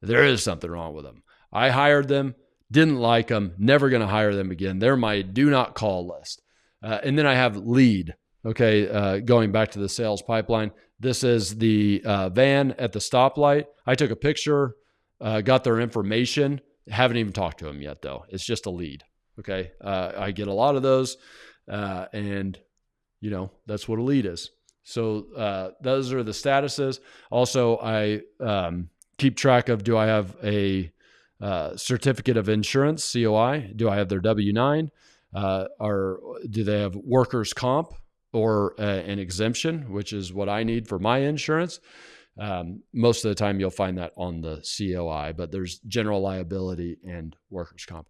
there is something wrong with them. I hired them. Didn't like them, never going to hire them again. They're my do not call list. And then I have lead. Okay. Going back to the sales pipeline. This is the van at the stoplight. I took a picture, got their information. Haven't even talked to them yet though. It's just a lead. Okay. I get a lot of those. And that's what a lead is. So those are the statuses. Also, I keep track of, do I have a certificate of insurance, COI. Do I have their W-9? Or do they have workers' comp or an exemption, which is what I need for my insurance? Most of the time you'll find that on the COI, but there's general liability and workers' comp.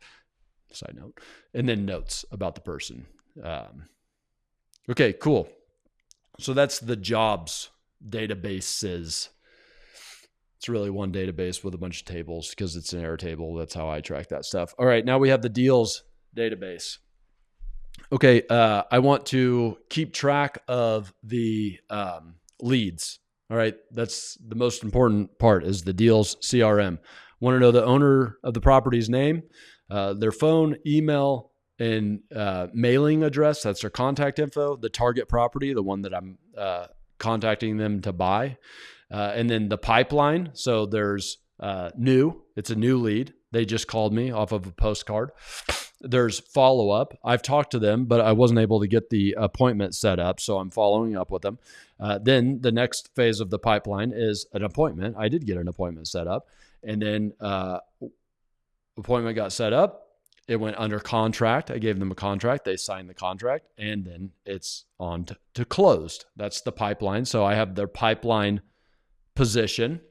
Side note. And then notes about the person. Okay, cool. So that's the jobs databases. It's really one database with a bunch of tables because it's an Airtable. That's how I track that stuff. All right, now we have the deals database. Okay, I want to keep track of the leads. All right, that's the most important part is the deals CRM. Want to know the owner of the property's name, their phone, email, and mailing address. That's their contact info, the target property, the one that I'm contacting them to buy. And then the pipeline. So there's new. It's a new lead. They just called me off of a postcard. There's follow-up. I've talked to them, but I wasn't able to get the appointment set up, so I'm following up with them. Then the next phase of the pipeline is an appointment. I did get an appointment set up. And then appointment got set up. It went under contract. I gave them a contract. They signed the contract, and then it's on to closed. That's the pipeline. So I have their pipeline position.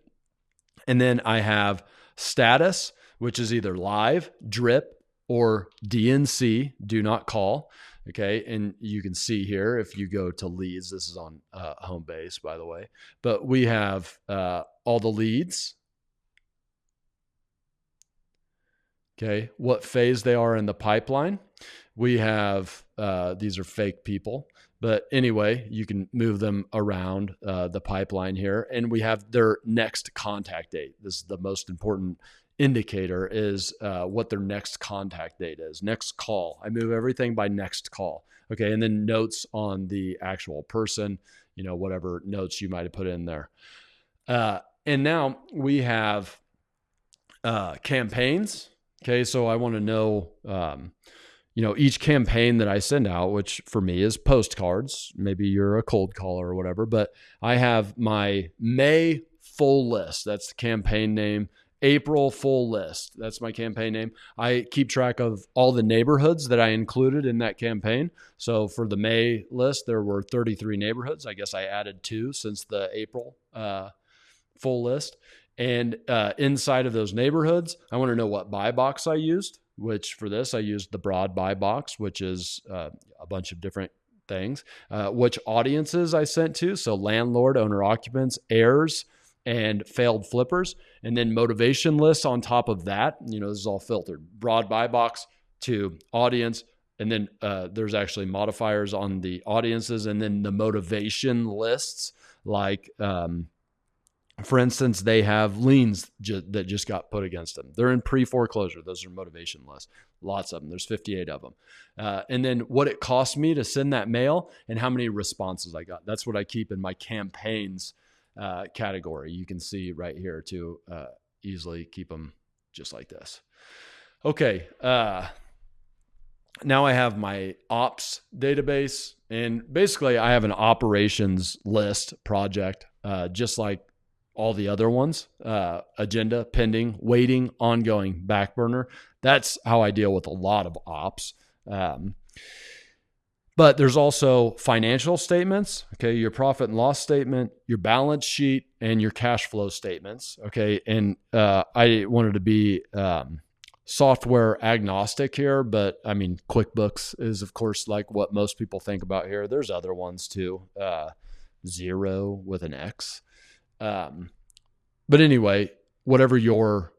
And then I have status, which is either live, drip, or DNC, do not call. Okay. And you can see here, if you go to leads, this is on home base, by the way, but we have all the leads. Okay. What phase they are in the pipeline. We have, these are fake people, but anyway, you can move them around the pipeline here, and we have their next contact date. This is the most important indicator is what their next contact date is. Next call. I move everything by next call. Okay. And then notes on the actual person, whatever notes you might have put in there. And now we have campaigns. Okay. So I want to know, each campaign that I send out, which for me is postcards. Maybe you're a cold caller or whatever, but I have my May full list. That's the campaign name. April full list. That's my campaign name. I keep track of all the neighborhoods that I included in that campaign. So for the May list, there were 33 neighborhoods. I guess I added 2 since the April full list. And inside of those neighborhoods, I want to know what buy box I used, which for this, I used the broad buy box, which is a bunch of different things. Which audiences I sent to. So landlord, owner occupants, heirs, and failed flippers, and then motivation lists on top of that. This is all filtered. Broad buy box to audience, and then there's actually modifiers on the audiences, and then the motivation lists. Like, for instance, they have liens that just got put against them. They're in pre-foreclosure. Those are motivation lists. Lots of them. There's 58 of them. And then what it cost me to send that mail and how many responses I got. That's what I keep in my campaigns category. You can see right here to easily keep them just like this. Okay. Now I have my ops database, and basically I have an operations list project, just like all the other ones, agenda, pending, waiting, ongoing, back burner. That's how I deal with a lot of ops. But there's also financial statements, okay, your profit and loss statement, your balance sheet, and your cash flow statements, okay? And I wanted to be software agnostic here, but I mean, QuickBooks is, of course, like what most people think about here. There's other ones too, Xero with an X. But anyway, whatever your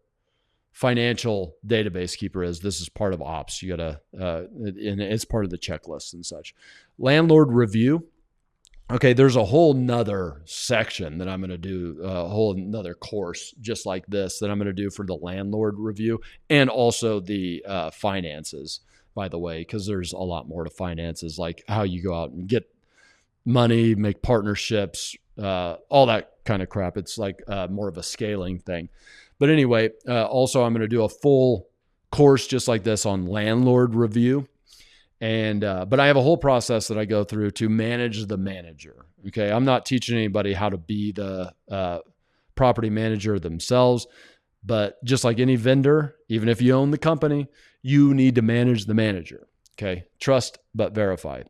financial database keeper is, this is part of ops. You gotta, and it's part of the checklist and such. Landlord review. Okay. There's a whole nother section that I'm going to do, a whole nother course just like this that I'm going to do for the landlord review, and also the finances, by the way, because there's a lot more to finances, like how you go out and get money, make partnerships, all that kind of crap. It's like more of a scaling thing. But anyway, also I'm going to do a full course just like this on landlord review. And, but I have a whole process that I go through to manage the manager. Okay. I'm not teaching anybody how to be the property manager themselves, But just like any vendor, even if you own the company, you need to manage the manager. Okay. Trust, but verify.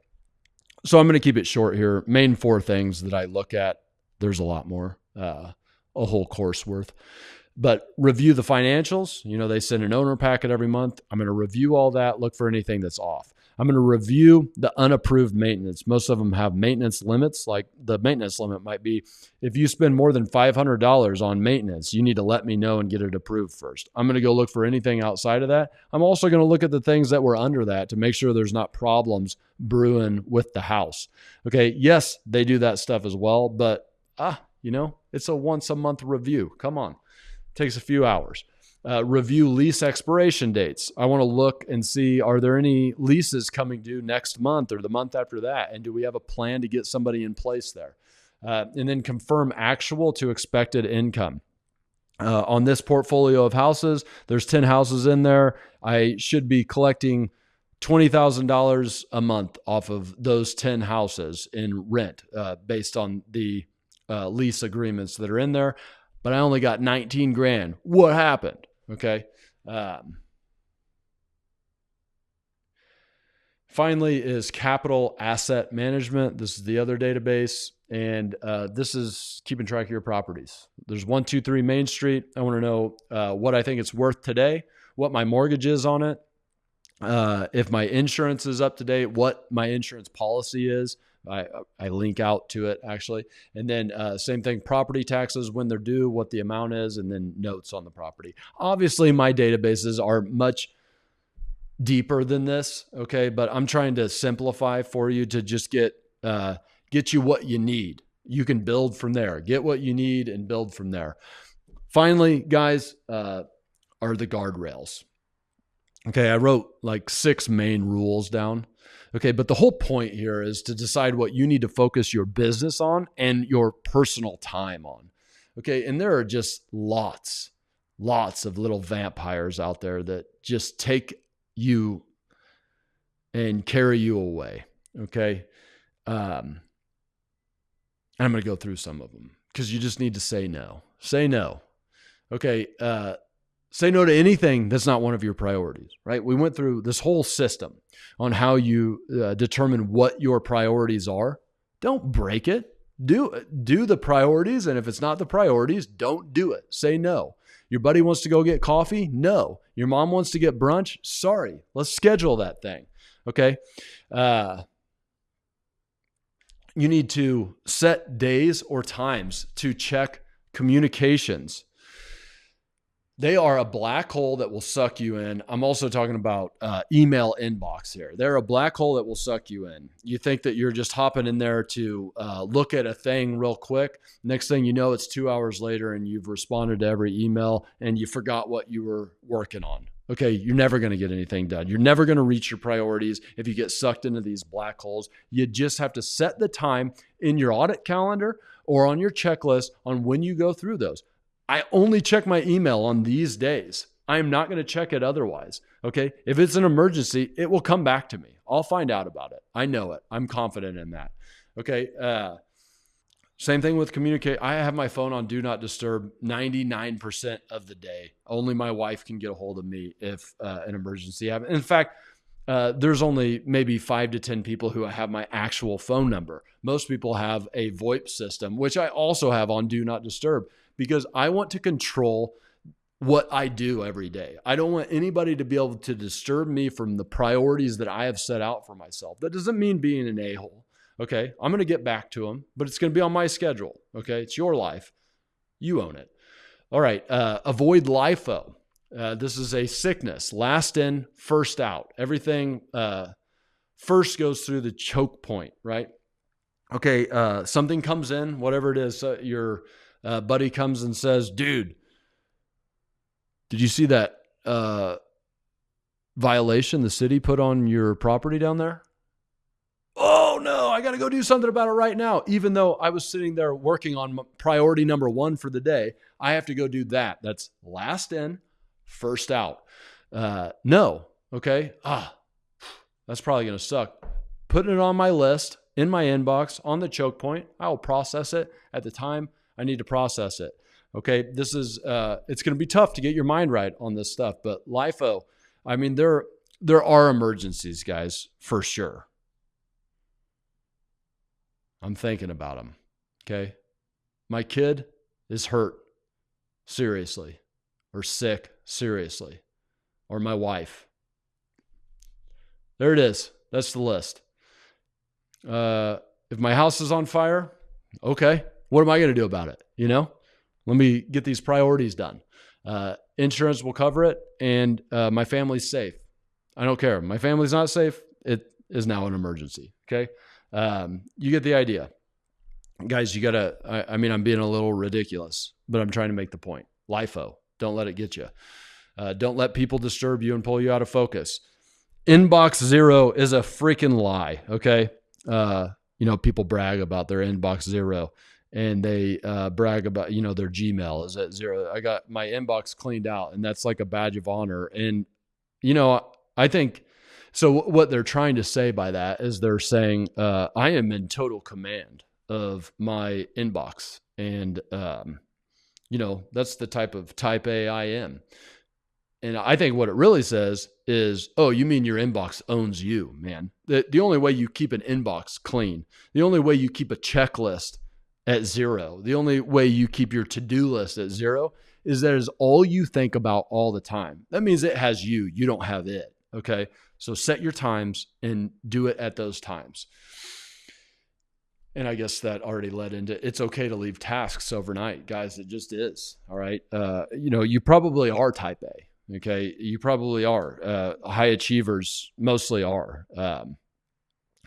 So I'm going to keep it short here. Main 4 things that I look at. There's a lot more, a whole course worth. But review the financials. They send an owner packet every month. I'm going to review all that, look for anything that's off. I'm going to review the unapproved maintenance. Most of them have maintenance limits. Like the maintenance limit might be, if you spend more than $500 on maintenance, you need to let me know and get it approved first. I'm going to go look for anything outside of that. I'm also going to look at the things that were under that to make sure there's not problems brewing with the house. Okay. Yes, they do that stuff as well, but it's a once a month review. Come on. Takes a few hours. Review lease expiration dates. I want to look and see, are there any leases coming due next month or the month after that? And do we have a plan to get somebody in place there? And then confirm actual to expected income. On this portfolio of houses, there's 10 houses in there. I should be collecting $20,000 a month off of those 10 houses in rent based on the lease agreements that are in there. But I only got 19 grand. What happened? Okay. Finally is capital asset management. This is the other database. And this is keeping track of your properties. There's 123 Main Street. I want to know what I think it's worth today, what my mortgage is on it, if my insurance is up to date, what my insurance policy is. I link out to it actually. And then same thing, property taxes, when they're due, what the amount is, and then notes on the property. Obviously my databases are much deeper than this. Okay. But I'm trying to simplify for you to just get you what you need. You can build from there, get what you need and build from there. Finally, guys, are the guardrails. Okay. I wrote like 6 main rules down. Okay. But the whole point here is to decide what you need to focus your business on and your personal time on. Okay. And there are just lots of little vampires out there that just take you and carry you away. Okay. And I'm going to go through some of them because you just need to say no. Say no. Okay. Say no to anything that's not one of your priorities, right? We went through this whole system on how you determine what your priorities are. Don't break it. Do the priorities. And if it's not the priorities, don't do it. Say no. Your buddy wants to go get coffee? No. Your mom wants to get brunch? Sorry. Let's schedule that thing. Okay. You need to set days or times to check communications. They are a black hole that will suck you in. I'm also talking about email inbox here. They're a black hole that will suck you in. You think that you're just hopping in there to look at a thing real quick. Next thing you know, it's 2 hours later and you've responded to every email and you forgot what you were working on. Okay, you're never going to get anything done. You're never going to reach your priorities if you get sucked into these black holes. You just have to set the time in your audit calendar or on your checklist on when you go through those. I only check my email on these days. I am not going to check it otherwise. Okay. If it's an emergency, it will come back to me. I'll find out about it. I know it. I'm confident in that. Okay. Same thing with communicate. I have my phone on do not disturb 99% of the day. Only my wife can get a hold of me if an emergency happens. In fact, there's only maybe 5 to 10 people who have my actual phone number. Most people have a VoIP system, which I also have on do not disturb, because I want to control what I do every day. I don't want anybody to be able to disturb me from the priorities that I have set out for myself. That doesn't mean being an a-hole. Okay. I'm going to get back to them, but it's going to be on my schedule. Okay. It's your life. You own it. All right. Avoid LIFO. This is a sickness. Last in, first out. Everything first goes through the choke point, right? Okay. Something comes in, whatever it is, your buddy comes and says, dude, did you see that violation the city put on your property down there? Oh no, I got to go do something about it right now. Even though I was sitting there working on priority number 1 for the day, I have to go do that. That's last in, first out. No. Okay. That's probably going to suck. Putting it on my list, in my inbox, on the choke point. I will process it at the time I need to process it. Okay. This is, it's going to be tough to get your mind right on this stuff, but LIFO, I mean, there are emergencies, guys, for sure. I'm thinking about them. Okay. My kid is hurt seriously, or sick seriously, or my wife. There it is. That's the list. If my house is on fire, okay, what am I going to do about it? Let me get these priorities done. Insurance will cover it, and my family's safe. I don't care. My family's not safe. It is now an emergency. Okay. You get the idea. Guys, you got to, I mean, I'm being a little ridiculous, but I'm trying to make the point. LIFO, don't let it get you. Don't let people disturb you and pull you out of Inbox zero is a freaking lie. Okay. People brag about their inbox zero, and they brag about, their Gmail is at zero. I got my inbox cleaned out, and that's like a badge of honor. And, I think, so what they're trying to say by that is they're saying, I am in total command of my inbox. And, that's the type A I am. And I think what it really says is, oh, you mean your inbox owns you, man. The only way you keep an inbox clean, the only way you keep a checklist at zero, the only way you keep your to-do list at zero is that is all you think about all the time. That means it has you. You don't have it. Okay. So set your times and do it at those times. And I guess that already led into, it's okay to leave tasks overnight, guys. It just is. All right. You probably are type A. Okay. You probably are. High achievers mostly are.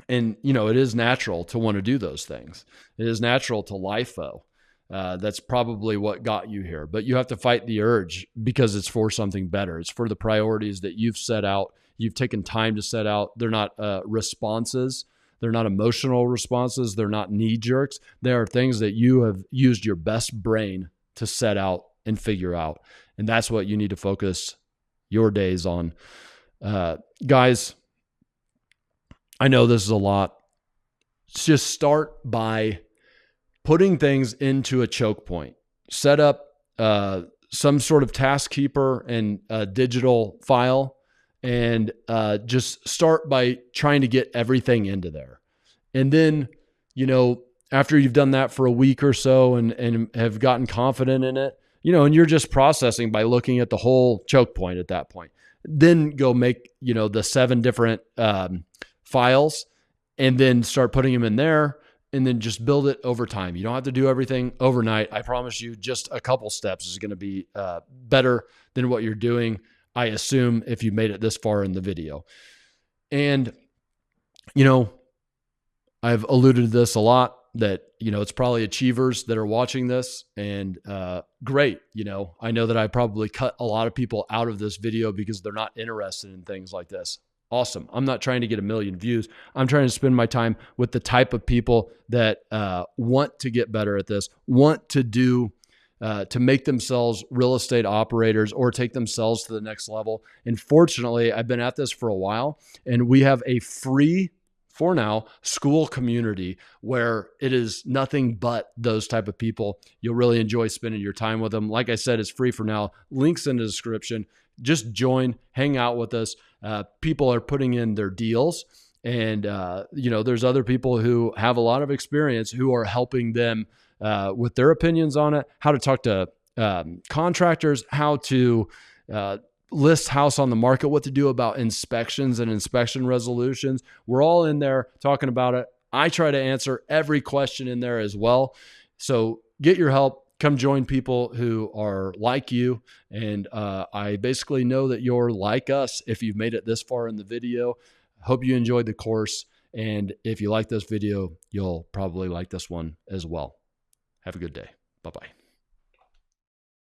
And it is natural to want to do those things. It is natural to LIFO. That's probably what got you here, but you have to fight the urge because it's for something better. It's for the priorities that you've set out. You've taken time to set out. They're not responses. They're not emotional responses. They're not knee jerks. They are things that you have used your best brain to set out and figure out. And that's what you need to focus your days on. Guys, I know this is a lot. Just start by putting things into a choke point. Set up some sort of task keeper and a digital file, and just start by trying to get everything into there. And then, after you've done that for a week or so and have gotten confident in it, and you're just processing by looking at the whole choke point at that point, then go make, the 7 different files and then start putting them in there, and then just build it over time. You don't have to do everything overnight. I promise you, just a couple steps is going to be better than what you're doing, I assume, if you made it this far in the video. And, I've alluded to this a lot, that, it's probably achievers that are watching this, and great. I know that I probably cut a lot of people out of this video because they're not interested in things like this. Awesome. I'm not trying to get 1 million views. I'm trying to spend my time with the type of people that want to get better at this, want to do, to make themselves real estate operators or take themselves to the next level. And fortunately, I've been at this for a while, and we have a free, for now, school community where it is nothing but those type of people. You'll really enjoy spending your time with them. Like I said, it's free for now. Links in the description. Just join, hang out with us. People are putting in their deals, and there's other people who have a lot of experience who are helping them with their opinions on it, how to talk to contractors, how to list house on the market, what to do about inspections and inspection resolutions. We're all in there talking about it. I try to answer every question in there as well. So get your help. Come join people who are like you. And I basically know that you're like us if you've made it this far in the video. Hope you enjoyed the course. And if you like this video, you'll probably like this one as well. Have a good day. Bye-bye.